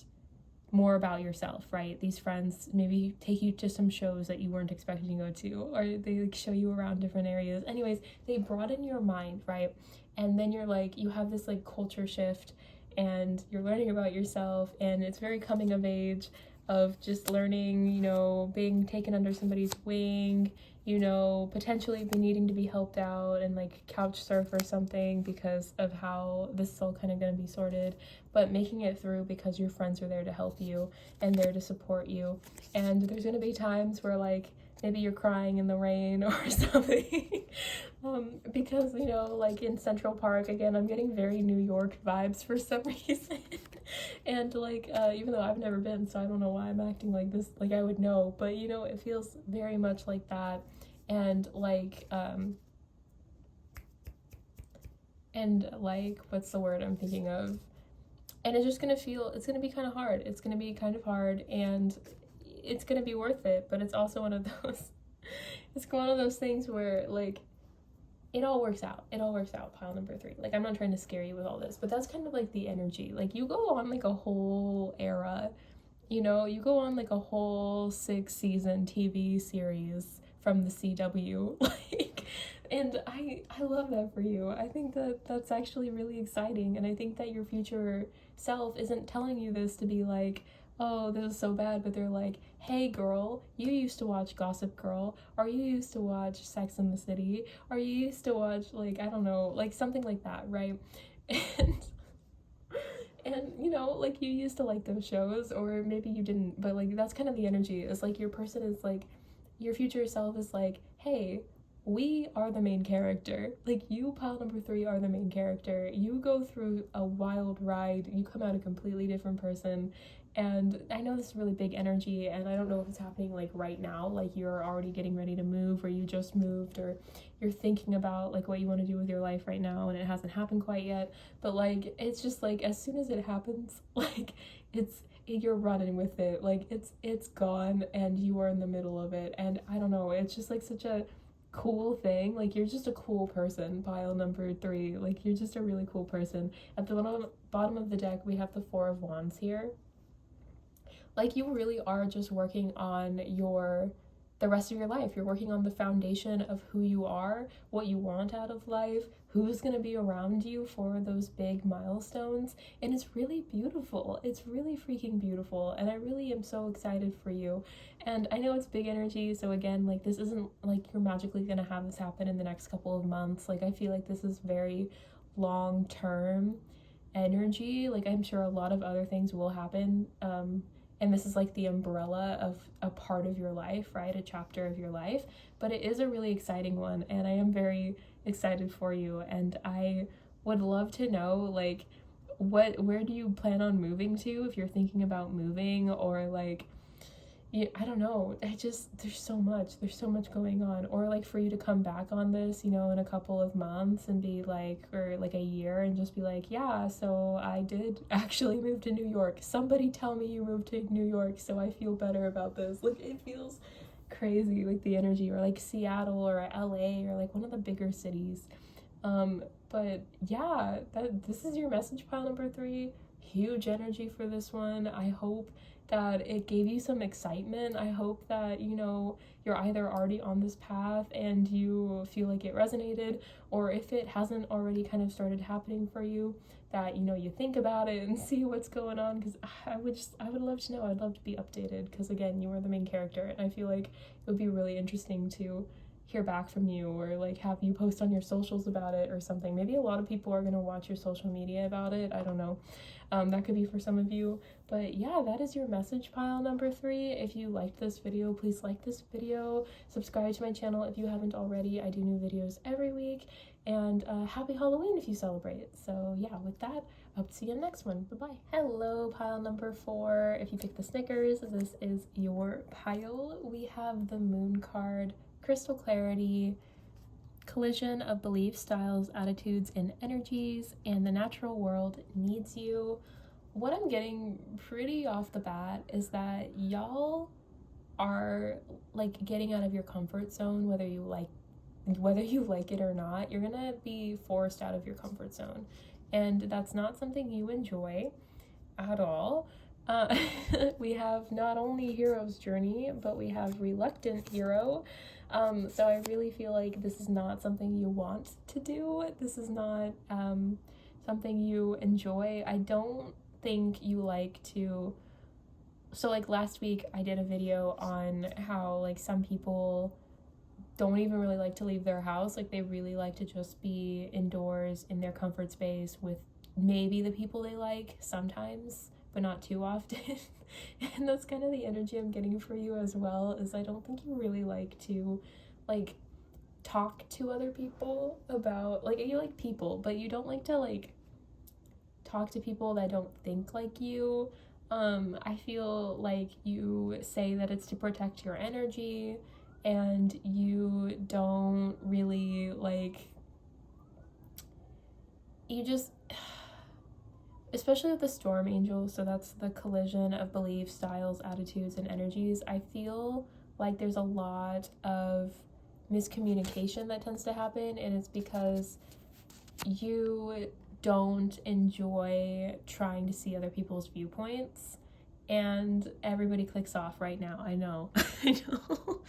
more about yourself, right? These friends maybe take you to some shows that you weren't expecting to go to, or they like show you around different areas. Anyways, they broaden your mind, right? And then you're like, you have this like culture shift, and you're learning about yourself, and it's very coming of age of just learning, you know, being taken under somebody's wing, you know, potentially be needing to be helped out and like couch surf or something because of how this is all kind of going to be sorted, but making it through because your friends are there to help you and there to support you. And there's going to be times where like maybe you're crying in the rain or something. Because, you know, like in Central Park, again, I'm getting very New York vibes for some reason. And like, even though I've never been, so I don't know why I'm acting like this, like I would know, but you know, it feels very much like that. And like, what's the word I'm thinking of? And it's just gonna be kind of hard. It's gonna be kind of hard, and it's gonna be worth it, but it's also one of those, it's one of those things where like, it all works out, pile number 3. Like, I'm not trying to scare you with all this, but that's kind of like the energy. Like, you go on like a whole era, you know, you go on like a whole 6-season TV series from the CW, like, and I love that for you. I think that that's actually really exciting, and I think that your future self isn't telling you this to be like, oh, this is so bad, but they're like, hey girl, you used to watch Gossip Girl, or you used to watch Sex and the City, or you used to watch, like, I don't know, like something like that, right? And you know, like, you used to like those shows, or maybe you didn't, but like that's kind of the energy. It's like your person is like, your future self is like, hey, we are the main character. Like, you, pile number 3, are the main character. You go through a wild ride, you come out a completely different person. And I know this is really big energy, and I don't know if it's happening like right now, like you're already getting ready to move, or you just moved, or you're thinking about like what you want to do with your life right now and it hasn't happened quite yet. But like, it's just like, as soon as it happens, like you're running with it. Like, it's gone and you are in the middle of it. And I don't know, it's just like such a cool thing. Like, you're just a cool person, pile number 3. Like, you're just a really cool person. At the bottom of the deck, we have the 4 of Wands here. Like, you really are just working on the rest of your life. You're working on the foundation of who you are, what you want out of life, who's going to be around you for those big milestones. And it's really beautiful. It's really freaking beautiful. And I really am so excited for you. And I know it's big energy. So again, like, this isn't like you're magically going to have this happen in the next couple of months. Like, I feel like this is very long-term energy. Like, I'm sure a lot of other things will happen, and this is like the umbrella of a part of your life, right? A chapter of your life, but it is a really exciting one, and I am very excited for you. And I would love to know, like, where do you plan on moving to, if you're thinking about moving, or like, I don't know. There's so much going on. Or like for you to come back on this, in a couple of months and be like, or like a year, and just be like, yeah, so I did actually move to New York. Somebody tell me you moved to New York so I feel better about this. Like, it feels crazy, like the energy, or like Seattle or LA or like one of the bigger cities. But yeah, this is your message pile number 3. Huge energy for this one. I hope that it gave you some excitement. I hope that, you're either already on this path and you feel like it resonated, or if it hasn't already kind of started happening for you, that, you think about it and see what's going on, because I would love to know. I'd love to be updated, because again, you are the main character, and I feel like it would be really interesting to hear back from you, or like have you post on your socials about it or something. Maybe a lot of people are going to watch your social media about it. I don't know. That could be for some of you. But yeah, that is your message pile number 3. If you liked this video, please like this video, subscribe to my channel if you haven't already. I do new videos every week, and happy Halloween if you celebrate. So yeah, with that, I hope to see you in the next one. Bye-bye. Hello, pile number 4. If you pick the Snickers, this is your pile. We have the Moon card, Crystal Clarity, Collision of Beliefs, Styles, Attitudes, and Energies, and the natural world needs you. What I'm getting pretty off the bat is that y'all are like getting out of your comfort zone, whether you like it or not. You're gonna be forced out of your comfort zone, and that's not something you enjoy at all. We have not only hero's journey, but we have reluctant hero. So I really feel like this is not something you want to do. This is not something you enjoy. I don't think you like to. So like last week I did a video on how like some people don't even really like to leave their house. Like, they really like to just be indoors in their comfort space with maybe the people they like sometimes, but not too often. And that's kind of the energy I'm getting for you as well, is I don't think you really like to like talk to other people about, like, you like people, but you don't like to like talk to people that don't think like you. I feel like you say that it's to protect your energy, and you don't really like, you just, especially with the Storm Angel, so that's the collision of beliefs, styles, attitudes, and energies. I feel like there's a lot of miscommunication that tends to happen, and it's because you don't enjoy trying to see other people's viewpoints, and everybody clicks off right now. I know. I know.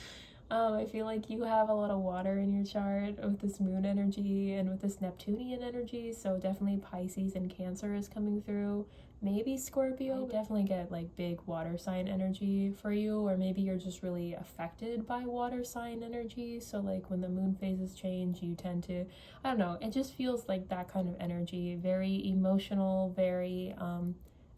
I feel like you have a lot of water in your chart with this moon energy and with this Neptunian energy, so definitely Pisces and Cancer is coming through. Maybe Scorpio. I definitely get like big water sign energy for you, or maybe you're just really affected by water sign energy, so like when the moon phases change, you tend to, I don't know, it just feels like that kind of energy, very emotional, very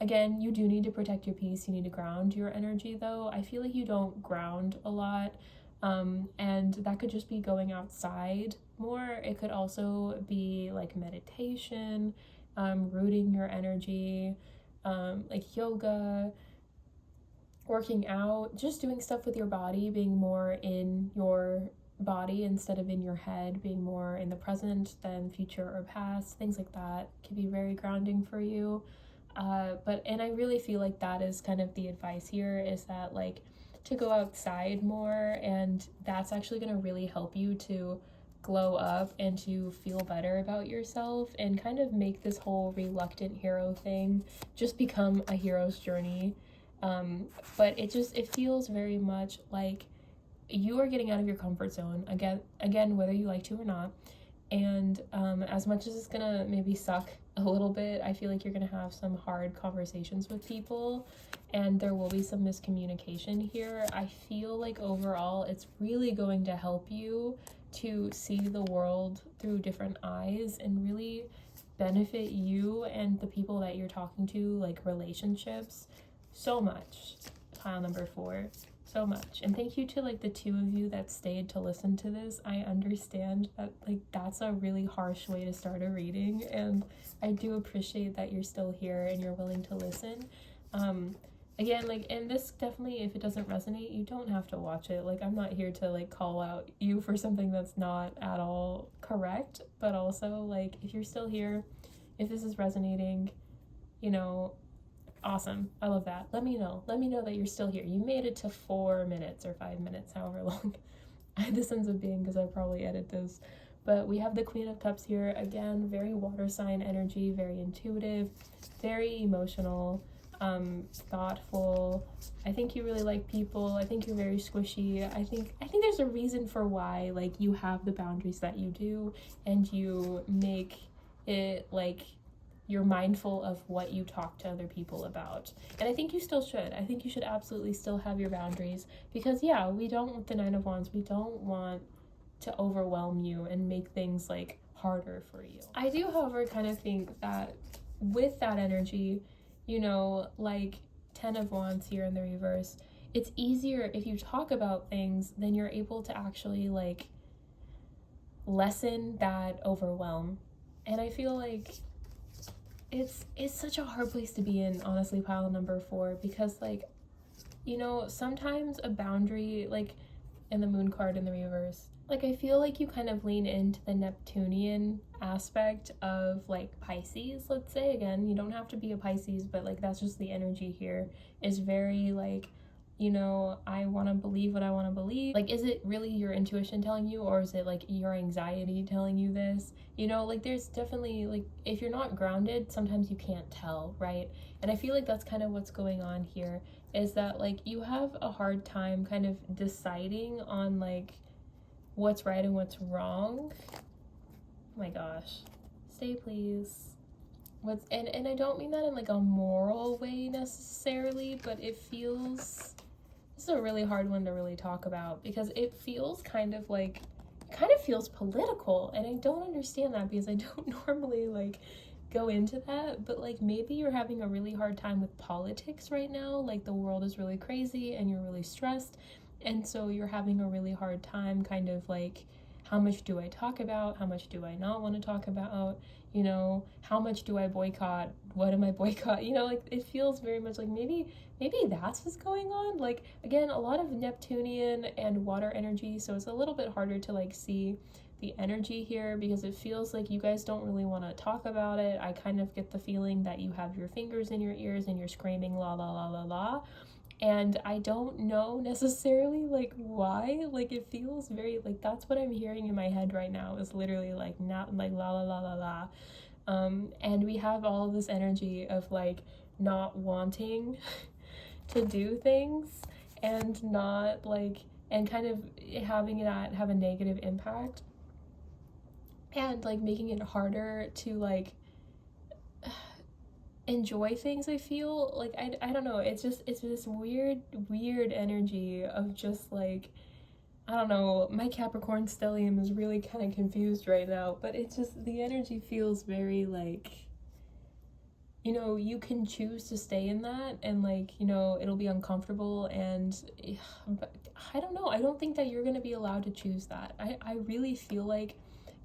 again, you do need to protect your peace, you need to ground your energy though. I feel like you don't ground a lot. And that could just be going outside more. It could also be like meditation, rooting your energy, like yoga, working out, just doing stuff with your body, being more in your body instead of in your head, being more in the present than future or past. Things like that can be very grounding for you. And I really feel like that is kind of the advice here, is that like to go outside more, and that's actually going to really help you to glow up and to feel better about yourself, and kind of make this whole reluctant hero thing just become a hero's journey. But it feels very much like you are getting out of your comfort zone again, whether you like to or not. And as much as it's gonna maybe suck a little bit, I feel like you're gonna have some hard conversations with people, and there will be some miscommunication here. I feel like overall it's really going to help you to see the world through different eyes, and really benefit you and the people that you're talking to, like relationships, so much. Pile number 4, so much. And thank you to like the 2 of you that stayed to listen to this. I understand that like that's a really harsh way to start a reading, and I do appreciate that you're still here and you're willing to listen. Again, like, and this definitely, if it doesn't resonate, you don't have to watch it. Like, I'm not here to like call out you for something that's not at all correct, but also like if you're still here, if this is resonating, you know, awesome. I love that. Let me know that you're still here. You made it to 4 minutes or 5 minutes, however long this ends up being, because I probably edit this. But we have the Queen of Cups here. Again, very water sign energy, very intuitive, very emotional, thoughtful. I think you really like people. I think you're very squishy. I think there's a reason for why like you have the boundaries that you do, and you make it like you're mindful of what you talk to other people about. And I think you still should. I think you should absolutely still have your boundaries, because yeah, we don't, with the 9 of Wands, we don't want to overwhelm you and make things like harder for you. I do, however, kind of think that with that energy, you know, like 10 of Wands here in the reverse, it's easier if you talk about things, then you're able to actually like lessen that overwhelm. And I feel like it's such a hard place to be in, honestly, pile number 4, because like, you know, sometimes a boundary, like in the Moon card in the reverse, like I feel like you kind of lean into the Neptunian aspect of like Pisces, let's say. Again, you don't have to be a Pisces, but like that's just the energy here, is very like, you know, I want to believe what I want to believe. Like, is it really your intuition telling you, or is it like your anxiety telling you this? You know, like there's definitely like, if you're not grounded, sometimes you can't tell, right? And I feel like that's kind of what's going on here, is that like you have a hard time kind of deciding on like what's right and what's wrong. Oh my gosh, stay please. And I don't mean that in like a moral way necessarily, but it feels, this is a really hard one to really talk about, because it feels kind of like, it kind of feels political, and I don't understand that because I don't normally like go into that. But like maybe you're having a really hard time with politics right now, like the world is really crazy and you're really stressed, and so you're having a really hard time kind of like, how much do I talk about? How much do I not want to talk about? You know, how much do I boycott? What am I boycott? You know, like it feels very much like maybe that's what's going on. Like, again, a lot of Neptunian and water energy, so it's a little bit harder to like see the energy here, because it feels like you guys don't really want to talk about it. I kind of get the feeling that you have your fingers in your ears and you're screaming la la la la la. And I don't know necessarily like why. Like it feels very like, that's what I'm hearing in my head right now, is literally like not like la la la la la. And we have all of this energy of like not wanting to do things, and not like, and kind of having that have a negative impact, and like making it harder to like enjoy things. I feel like I don't know, it's this weird energy of just like, I don't know, my Capricorn stellium is really kind of confused right now, but it's just, the energy feels very like, you know, you can choose to stay in that, and like, you know, it'll be uncomfortable, and but I don't know, I don't think that you're gonna be allowed to choose that. I really feel like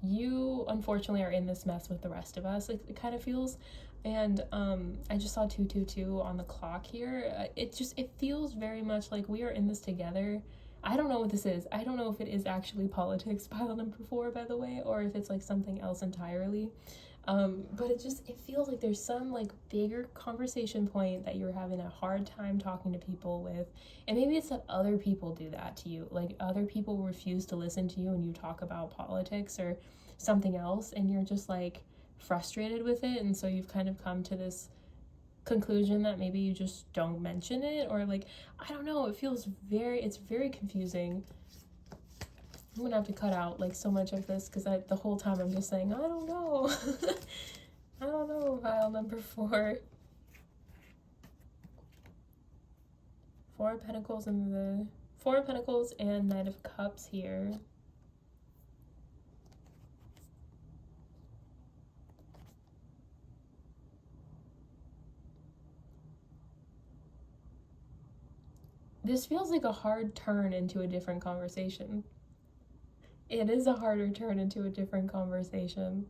you unfortunately are in this mess with the rest of us, it kind of feels. And I just saw 222 on the clock here. It feels very much like we are in this together. I don't know what this is. I don't know if it is actually politics, pile number 4, by the way, or if it's like something else entirely. But it feels like there's some like bigger conversation point that you're having a hard time talking to people with. And maybe it's that other people do that to you. Like other people refuse to listen to you when you talk about politics or something else, and you're just like frustrated with it, and so you've kind of come to this conclusion that maybe you just don't mention it, or like, I don't know, it feels it's very confusing. I'm gonna have to cut out like so much of this, because the whole time I'm just saying I don't know. I don't know. Pile number 4, 4 of Pentacles, and the 4 of Pentacles and Knight of Cups here. this feels like a hard turn into a different conversation. It is a harder turn into a different conversation.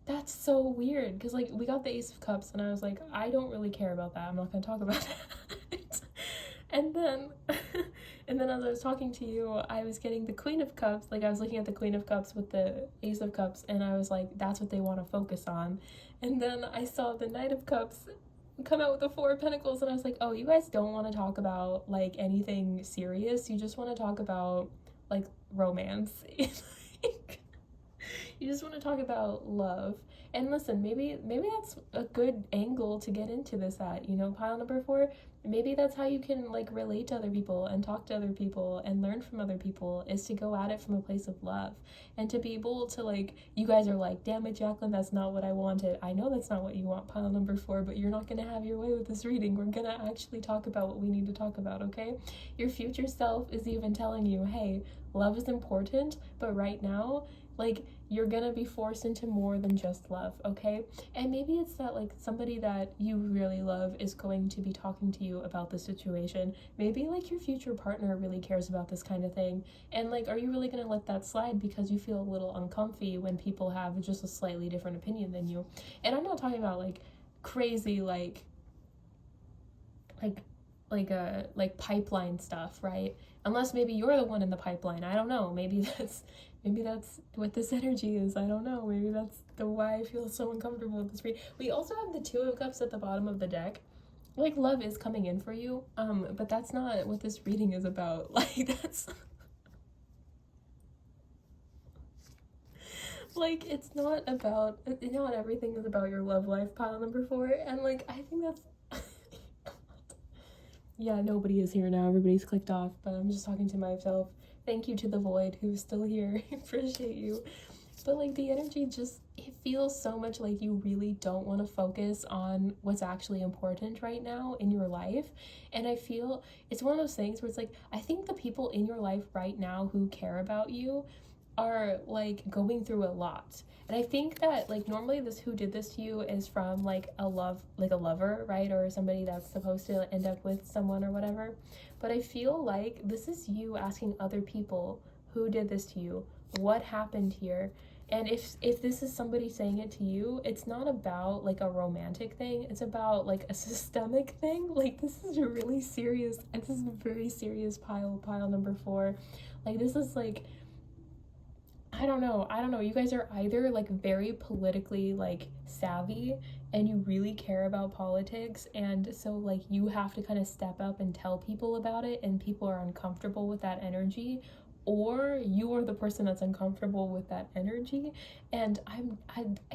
That's so weird, because like we got the Ace of Cups and I was like, I don't really care about that, I'm not gonna talk about that. And then and then as I was talking to you, I was getting the Queen of Cups. Like I was looking at the Queen of Cups with the Ace of Cups, and I was like, that's what they want to focus on. And then I saw the Knight of Cups come out with the Four of Pentacles, and I was like, oh, you guys don't want to talk about like anything serious, you just want to talk about like romance. You just want to talk about love. And listen, maybe that's a good angle to get into this at, you know, pile number 4. Maybe that's how you can like relate to other people and talk to other people and learn from other people, is to go at it from a place of love, and to be able to like, you guys are like, damn it, Jacqueline, that's not what I wanted. I know that's not what you want, pile number 4, but you're not gonna have your way with this reading. We're gonna actually talk about what we need to talk about, okay? Your future self is even telling you, hey, love is important, but right now, like, you're gonna be forced into more than just love, okay? And maybe it's that like somebody that you really love is going to be talking to you about the situation. Maybe like your future partner really cares about this kind of thing, and like, are you really gonna let that slide because you feel a little uncomfy when people have just a slightly different opinion than you? And I'm not talking about like crazy like pipeline stuff, right? Unless maybe you're the one in the pipeline. I don't know. Maybe that's what this energy is. I don't know. Maybe that's the why I feel so uncomfortable with this read. We also have the Two of Cups at the bottom of the deck. Like, love is coming in for you, but that's not what this reading is about. Like, that's like, it's not about, not everything is about your love life, pile number 4. And like, I think that's yeah, nobody is here now. Everybody's clicked off, but I'm just talking to myself. Thank you to the void who's still here. I appreciate you. But like, the energy just, it feels so much like you really don't want to focus on what's actually important right now in your life. And I feel it's one of those things where it's like, I think the people in your life right now who care about you are like going through a lot. And I think that like normally this who did this to you is from like a lover, right? Or somebody that's supposed to end up with someone or whatever. But I feel like this is you asking other people who did this to you, what happened here. And if this is somebody saying it to you, it's not about like a romantic thing, it's about like a systemic thing. Like, this is a really serious, this is a very serious pile number 4. Like, this is like, I don't know, you guys are either like very politically like savvy and you really care about politics, and so like you have to kind of step up and tell people about it, and people are uncomfortable with that energy, or you are the person that's uncomfortable with that energy. And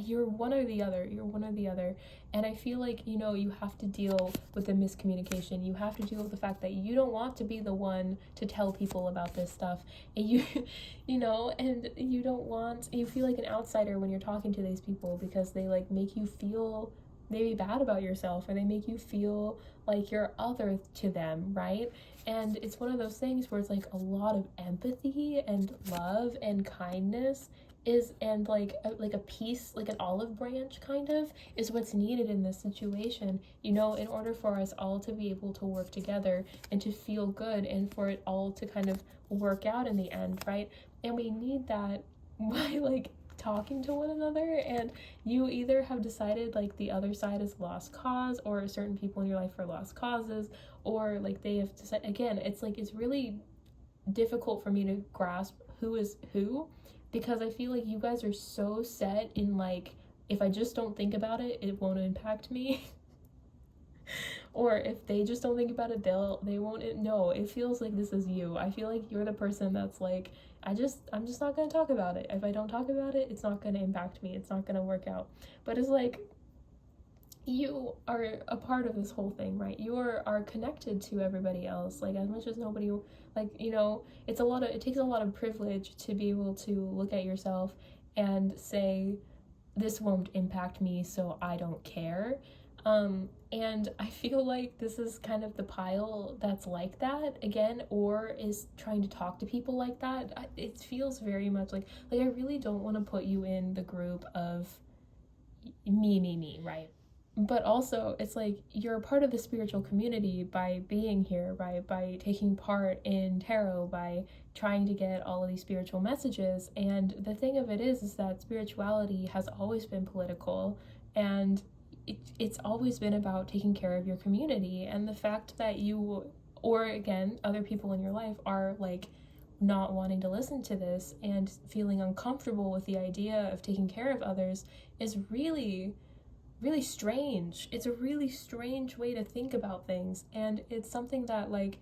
you're one or the other, and I feel like, you know, you have to deal with the miscommunication. You have to deal with the fact that you don't want to be the one to tell people about this stuff, and you know, and you feel like an outsider when you're talking to these people, because they like make you feel maybe bad about yourself, or they make you feel like you're other to them, right? And it's one of those things where it's like a lot of empathy and love and kindness is, and like a piece, like an olive branch kind of, is what's needed in this situation, you know, in order for us all to be able to work together and to feel good, and for it all to kind of work out in the end, right? And we need that by like talking to one another. And you either have decided like the other side is lost cause, or certain people in your life are lost causes, or like they have decided, again, it's like, it's really difficult for me to grasp who is who, because I feel like you guys are so set in like, if I just don't think about it, it won't impact me. Or if they just don't think about it, they won't. No, it feels like this is you. I feel like you're the person that's like, I'm just not gonna talk about it. If I don't talk about it, it's not gonna impact me, it's not gonna work out. But it's like, you are a part of this whole thing, right? You are connected to everybody else, like, as much as nobody, like, you know, it takes a lot of privilege to be able to look at yourself and say, this won't impact me, so I don't care. And I feel like this is kind of the pile that's like that again, or is trying to talk to people like that. It feels very much like I really don't want to put you in the group of me, right? but also it's like you're a part of the spiritual community by being here, right? By taking part in tarot, by trying to get all of these spiritual messages. And the thing of it is that spirituality has always been political, and it's always been about taking care of your community. And the fact that you, or again, other people in your life are like not wanting to listen to this and feeling uncomfortable with the idea of taking care of others is really strange. It's a really strange way to think about things, and it's something that, like,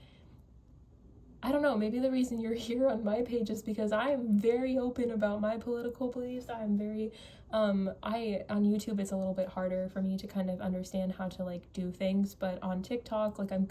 I don't know, maybe the reason you're here on my page is because I'm very open about my political beliefs. I'm very on YouTube it's a little bit harder for me to kind of understand how to like do things, but on TikTok, like I'm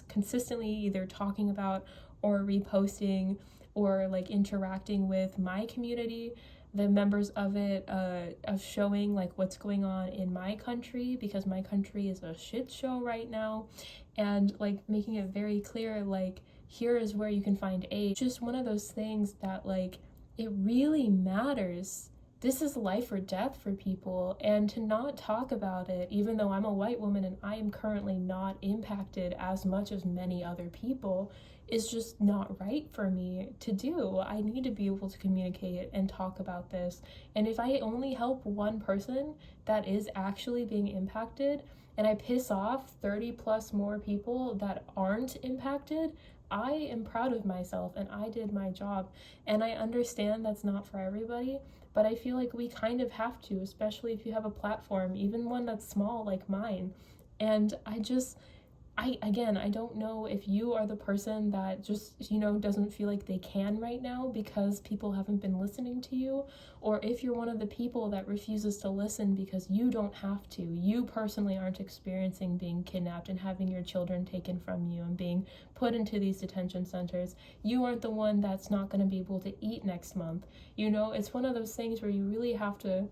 consistently either talking about or reposting or like interacting with my community, the members of it, of showing like what's going on in my country, because my country is a shit show right now, and like making it very clear, like, here is where you can find aid. Just one of those things that, like, it really matters. This is life or death for people, and to not talk about it, even though I'm a white woman and I am currently not impacted as much as many other people, is just not right for me to do. I need to be able to communicate and talk about this. And if I only help one person that is actually being impacted, and I piss off 30 plus more people that aren't impacted, I am proud of myself and I did my job. And I understand that's not for everybody, but I feel like we kind of have to, especially if you have a platform, even one that's small like mine. And I don't know if you are the person that just, doesn't feel like they can right now because people haven't been listening to you, or if you're one of the people that refuses to listen because you don't have to. You personally aren't experiencing being kidnapped and having your children taken from you and being put into these detention centers. You aren't the one that's not going to be able to eat next month. It's one of those things where you really have to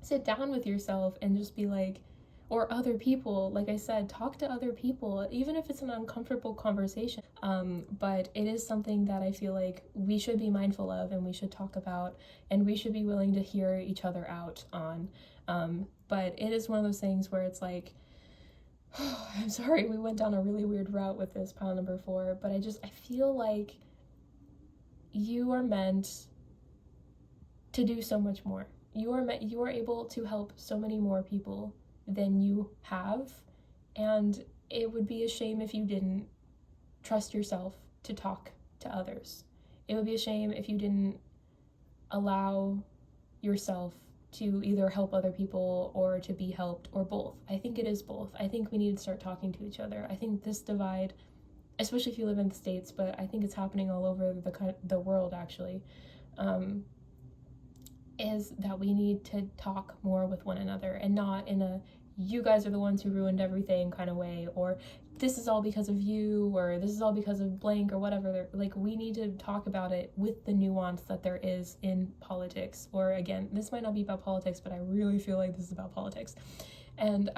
sit down with yourself and just be like, or other people, like I said, talk to other people, even if it's an uncomfortable conversation. But it is something that I feel like we should be mindful of and we should talk about, and we should be willing to hear each other out on. But it is one of those things where it's like, I'm sorry, we went down a really weird route with this pile number 4, but I feel like you are meant to do so much more. You are able to help so many more people than you have, and it would be a shame if you didn't trust yourself to talk to others. It would be a shame if you didn't allow yourself to either help other people or to be helped, or both. I think it is both. I think we need to start talking to each other. I think this divide, especially if you live in the States, but I think it's happening all over the world actually, is that we need to talk more with one another, and not in a you guys are the ones who ruined everything kind of way, or this is all because of you, or this is all because of blank, or whatever. Like, we need to talk about it with the nuance that there is in politics. Or again, this might not be about politics, but I really feel like this is about politics, and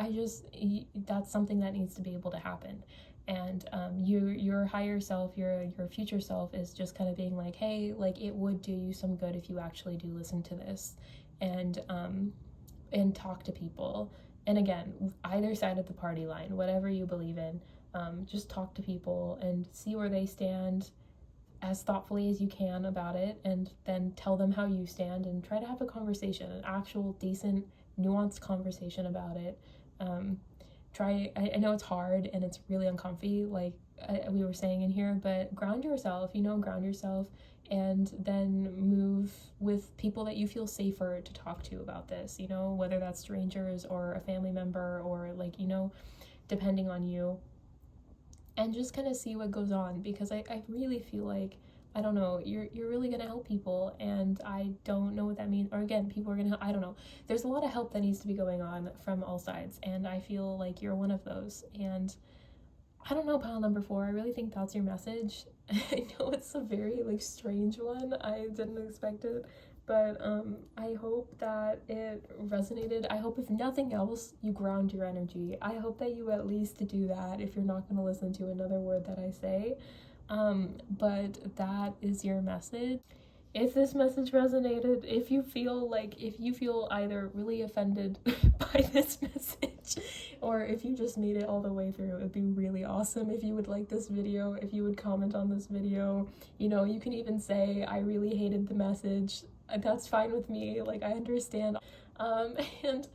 that's something that needs to be able to happen. And your higher self, your future self is just kind of being like, hey, like, it would do you some good if you actually do listen to this and talk to people. And again, either side of the party line, whatever you believe in, just talk to people and see where they stand as thoughtfully as you can about it, and then tell them how you stand and try to have a conversation, an actual decent, nuanced conversation about it. I know it's hard and it's really uncomfy, like we were saying in here, but ground yourself, and then move with people that you feel safer to talk to about this, whether that's strangers or a family member, or like, depending on you, and just kind of see what goes on, because I really feel like, I don't know, you're really gonna help people, and I don't know what that means. Or again, people are gonna, I don't know. There's a lot of help that needs to be going on from all sides, and I feel like you're one of those. And I don't know, pile number 4, I really think that's your message. I know it's a very like strange one. I didn't expect it, but I hope that it resonated. I hope, if nothing else, you ground your energy. I hope that you at least do that if you're not going to listen to another word that I say. But that is your message. if this message resonated, if you feel either really offended by this message, or if you just made it all the way through, it'd be really awesome if you would like this video, if you would comment on this video. You know, you can even say, I really hated the message. That's fine with me, like, I understand. And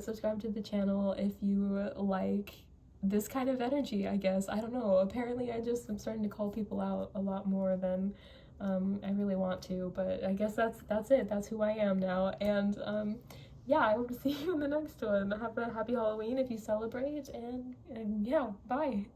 subscribe to the channel if you like this kind of energy, I guess. I don't know, apparently I just am starting to call people out a lot more than I really want to, but I guess that's it. That's who I am now. And yeah, I hope to see you in the next one. Have a happy Halloween if you celebrate, and yeah, bye.